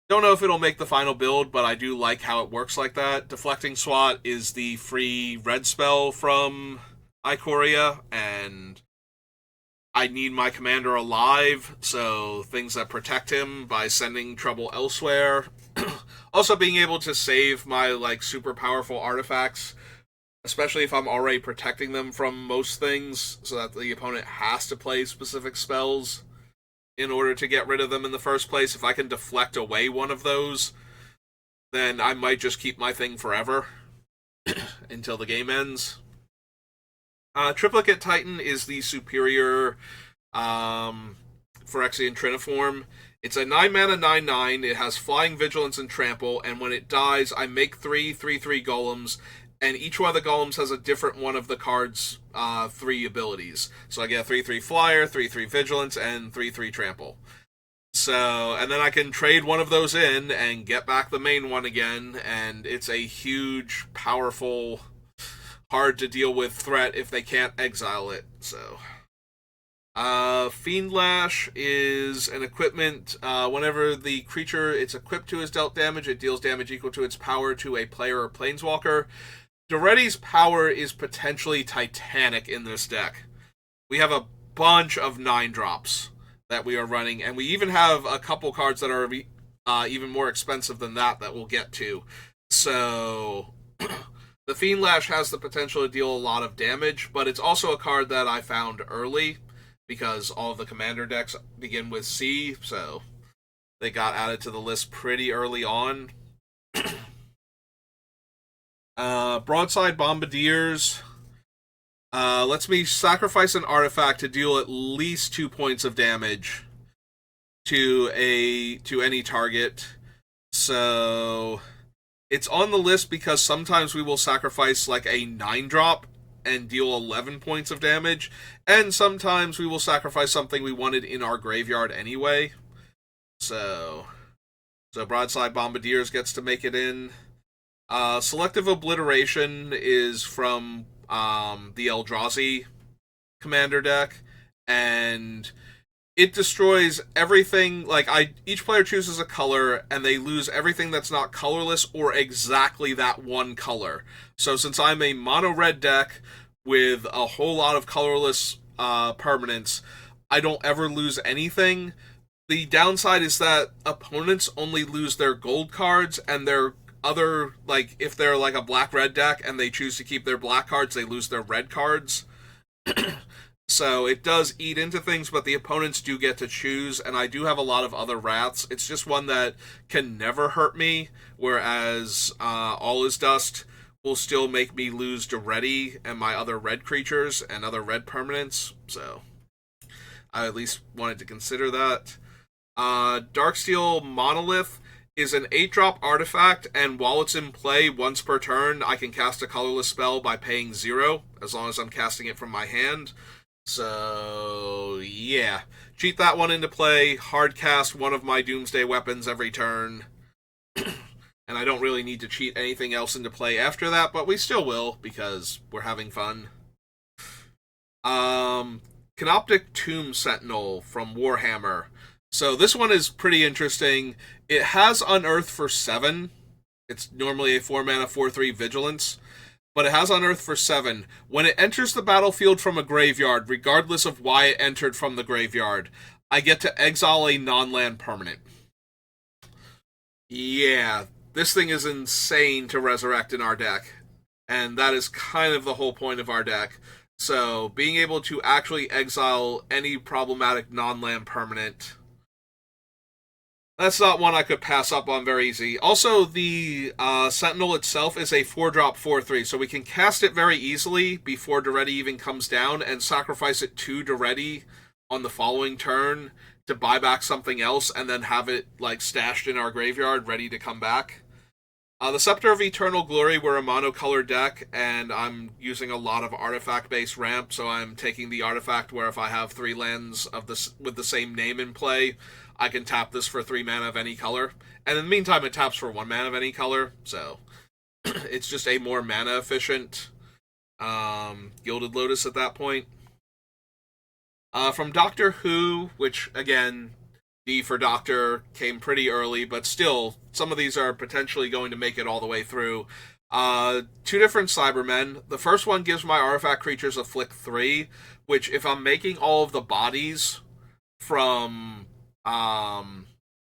Don't know if it'll make the final build, but I do like how it works like that. Deflecting Swat is the free red spell from Ikoria, and I need my commander alive, so things that protect him by sending trouble elsewhere. Also being able to save my like super powerful artifacts, especially if I'm already protecting them from most things, so that the opponent has to play specific spells in order to get rid of them in the first place. If I can deflect away one of those, then I might just keep my thing forever until the game ends. Triplicate Titan is the superior Phyrexian Triniform. It's a 9-mana 9/9. It has Flying, Vigilance, and Trample, and when it dies, I make 3 3/3 golems, and each one of the golems has a different one of the card's 3 abilities. So I get a 3/3 Flyer, 3/3 Vigilance, and 3/3 Trample. So, and then I can trade one of those in and get back the main one again, and it's a huge, powerful, hard to deal with threat if they can't exile it. So Fiend Lash is an equipment. Whenever the creature it's equipped to is dealt damage, it deals damage equal to its power to a player or planeswalker. Daretti's power is potentially titanic in this deck. We have a bunch of 9-drops that we are running, and we even have a couple cards that are even more expensive than that we'll get to. So the Fiend Lash has the potential to deal a lot of damage, but it's also a card that I found early because all of the commander decks begin with C, so they got added to the list pretty early on. Broadside Bombardiers lets me sacrifice an artifact to deal at least 2 points of damage to any target. So it's on the list because sometimes we will sacrifice like a 9-drop and deal 11 points of damage, and sometimes we will sacrifice something we wanted in our graveyard anyway. So Broadside Bombardiers gets to make it in. Selective Obliteration is from the Eldrazi commander deck, and it destroys everything. Like, each player chooses a color, and they lose everything that's not colorless or exactly that one color. So since I'm a mono-red deck with a whole lot of colorless permanents, I don't ever lose anything. The downside is that opponents only lose their gold cards, and their other, like, if they're like a black-red deck and they choose to keep their black cards, they lose their red cards. So it does eat into things, but the opponents do get to choose, and I do have a lot of other Wraths. It's just one that can never hurt me, whereas All Is Dust will still make me lose Daretti and my other red creatures and other red permanents, so I at least wanted to consider that. Darksteel Monolith is an 8-drop artifact, and while it's in play once per turn, I can cast a colorless spell by paying 0, as long as I'm casting it from my hand. So, yeah. Cheat that one into play, hard cast one of my Doomsday weapons every turn. And I don't really need to cheat anything else into play after that, but we still will, because we're having fun. Canoptic Tomb Sentinel from Warhammer. So this one is pretty interesting. It has Unearth for 7. It's normally a 4-mana 4/3 Vigilance, but it has Unearth for 7. When it enters the battlefield from a graveyard, regardless of why it entered from the graveyard, I get to exile a non-land permanent. Yeah, this thing is insane to resurrect in our deck, and that is kind of the whole point of our deck. So being able to actually exile any problematic non-land permanent, that's not one I could pass up on very easy. Also, the Sentinel itself is a 4-drop 4/3, so we can cast it very easily before Daretti even comes down and sacrifice it to Daretti on the following turn to buy back something else and then have it like stashed in our graveyard ready to come back. The Scepter of Eternal Glory, we're a monocolor deck, and I'm using a lot of artifact-based ramp, so I'm taking the artifact where if I have 3 lands of this with the same name in play, I can tap this for 3 mana of any color. And in the meantime, it taps for 1 mana of any color, so it's just a more mana-efficient Gilded Lotus at that point. From Doctor Who, which, again, D for Doctor came pretty early, but still, some of these are potentially going to make it all the way through. 2 different Cybermen. The first one gives my artifact creatures a flick 3, which if I'm making all of the bodies from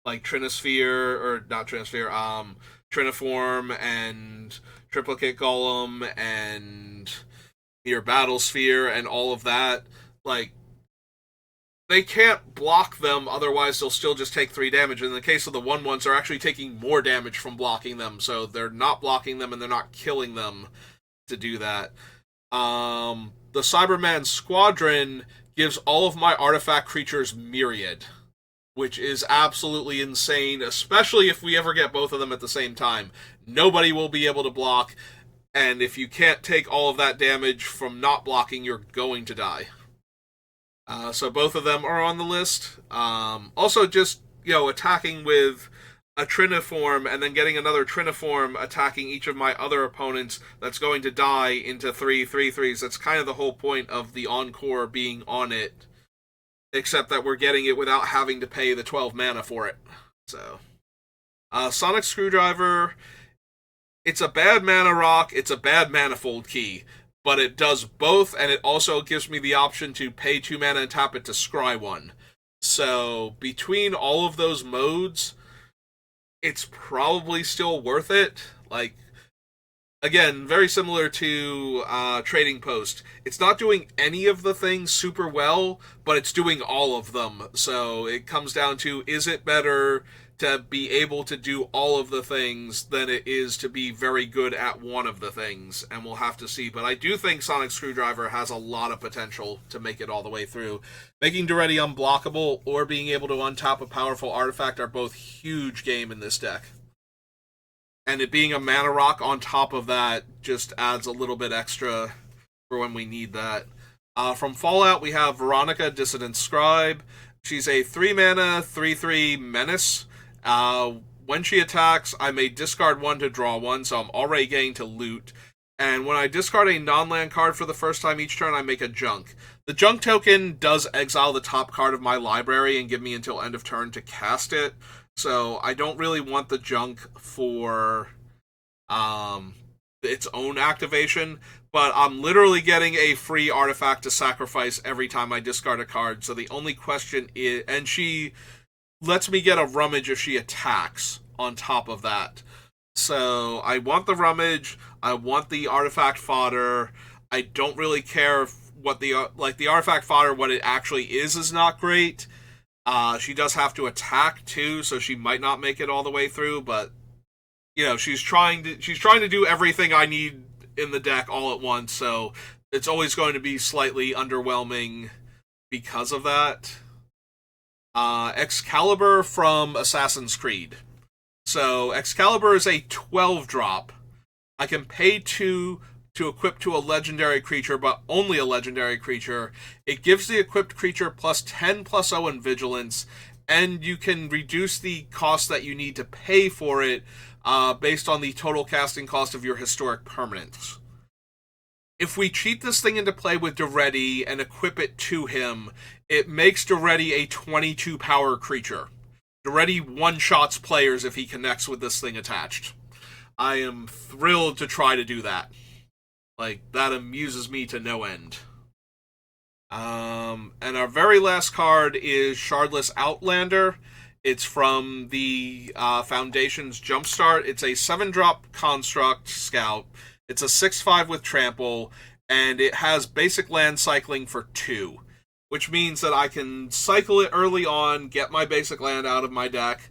like Trinisphere, or not Trinisphere, Triniform and Triplicate Golem and Near Battlesphere and all of that, like, they can't block them, otherwise they'll still just take 3 damage. In the case of the 1/1s, they're actually taking more damage from blocking them, so they're not blocking them and they're not killing them to do that. The Cyberman Squadron gives all of my artifact creatures Myriad, which is absolutely insane, especially if we ever get both of them at the same time. Nobody will be able to block, and if you can't take all of that damage from not blocking, you're going to die. So both of them are on the list. Also, just, attacking with a Triniform and then getting another Triniform attacking each of my other opponents that's going to die into 3/3/3s. That's kind of the whole point of the Encore being on it, except that we're getting it without having to pay the 12 mana for it. So, Sonic Screwdriver, it's a bad mana rock, it's a bad manifold key. but it does both, and it also gives me the option to pay 2 mana and tap it to scry 1. So between all of those modes, it's probably still worth it. Like, again, very similar to Trading Post. It's not doing any of the things super well, but it's doing all of them. So it comes down to, is it better to be able to do all of the things than it is to be very good at one of the things? And we'll have to see. But I do think Sonic Screwdriver has a lot of potential to make it all the way through. Making Daretti unblockable or being able to untap a powerful artifact are both huge game in this deck. And it being a mana rock on top of that just adds a little bit extra for when we need that. From Fallout, we have Veronica, Dissident Scribe. She's a 3 mana, 3/3 menace. When she attacks, I may discard 1 to draw 1, so I'm already getting to loot. And when I discard a non-land card for the first time each turn, I make a junk. The junk token does exile the top card of my library and give me until end of turn to cast it. So I don't really want the junk for its own activation, but I'm literally getting a free artifact to sacrifice every time I discard a card. So the only question is, and she lets me get a rummage if she attacks on top of that. So I want the rummage, I want the artifact fodder. I don't really care if what the artifact fodder, what it actually is not great. She does have to attack too, so she might not make it all the way through, but you know, she's trying to do everything I need in the deck all at once, so it's always going to be slightly underwhelming because of that. Excalibur from Assassin's Creed. So Excalibur is a 12-drop. I can pay 2 to equip to a legendary creature, but only a legendary creature. It gives the equipped creature plus 10/+0 in vigilance, and you can reduce the cost that you need to pay for it based on the total casting cost of your historic permanents. If we cheat this thing into play with Daretti and equip it to him, it makes Daretti a 22 power creature. Daretti one-shots players if he connects with this thing attached. I am thrilled to try to do that. Like, that amuses me to no end. And our very last card is Shardless Outlander. It's from the Foundation's Jumpstart. It's a 7-drop construct scout. It's a 6/5 with trample, and it has basic land cycling for 2, which means that I can cycle it early on, get my basic land out of my deck.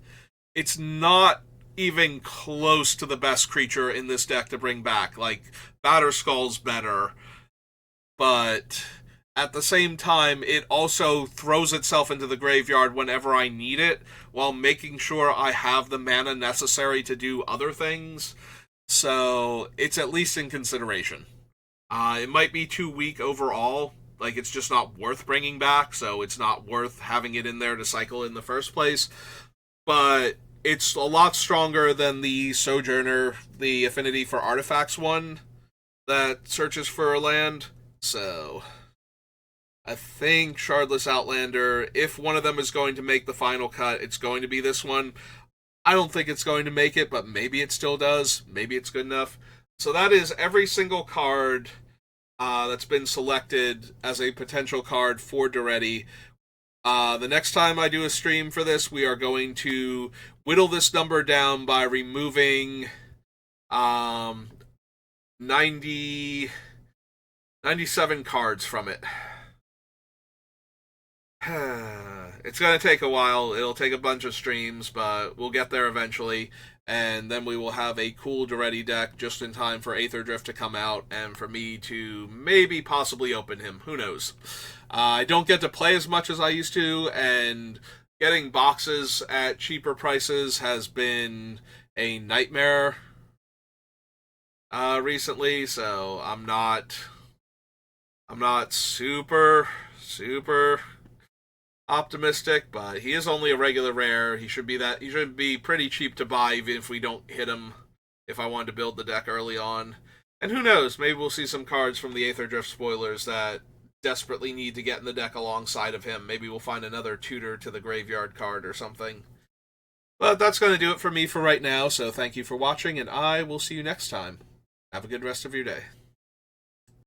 It's not even close to the best creature in this deck to bring back. Like, Batterskull's better, but at the same time, it also throws itself into the graveyard whenever I need it, while making sure I have the mana necessary to do other things. So it's at least in consideration. It might be too weak overall. Like, it's just not worth bringing back, so it's not worth having it in there to cycle in the first place. But it's a lot stronger than the Sojourner, the Affinity for Artifacts one that searches for a land. So I think Shardless Outlander, if one of them is going to make the final cut, it's going to be this one. I don't think it's going to make it, but maybe it still does. Maybe it's good enough. So that is every single card that's been selected as a potential card for Daretti. The next time I do a stream for this, we are going to whittle this number down by removing 97 cards from it. It's going to take a while. It'll take a bunch of streams, but we'll get there eventually. And then we will have a cool Daretti deck just in time for Aether Drift to come out and for me to maybe possibly open him. Who knows? I don't get to play as much as I used to, and getting boxes at cheaper prices has been a nightmare recently, so I'm not super optimistic, but he is only a regular rare. He should be pretty cheap to buy, even if we don't hit him, if I wanted to build the deck early on. And who knows, maybe we'll see some cards from the Aether Drift spoilers that desperately need to get in the deck alongside of him. Maybe we'll find another Tutor to the Graveyard card or something. But that's going to do it for me for right now, so thank you for watching, and I will see you next time. Have a good rest of your day.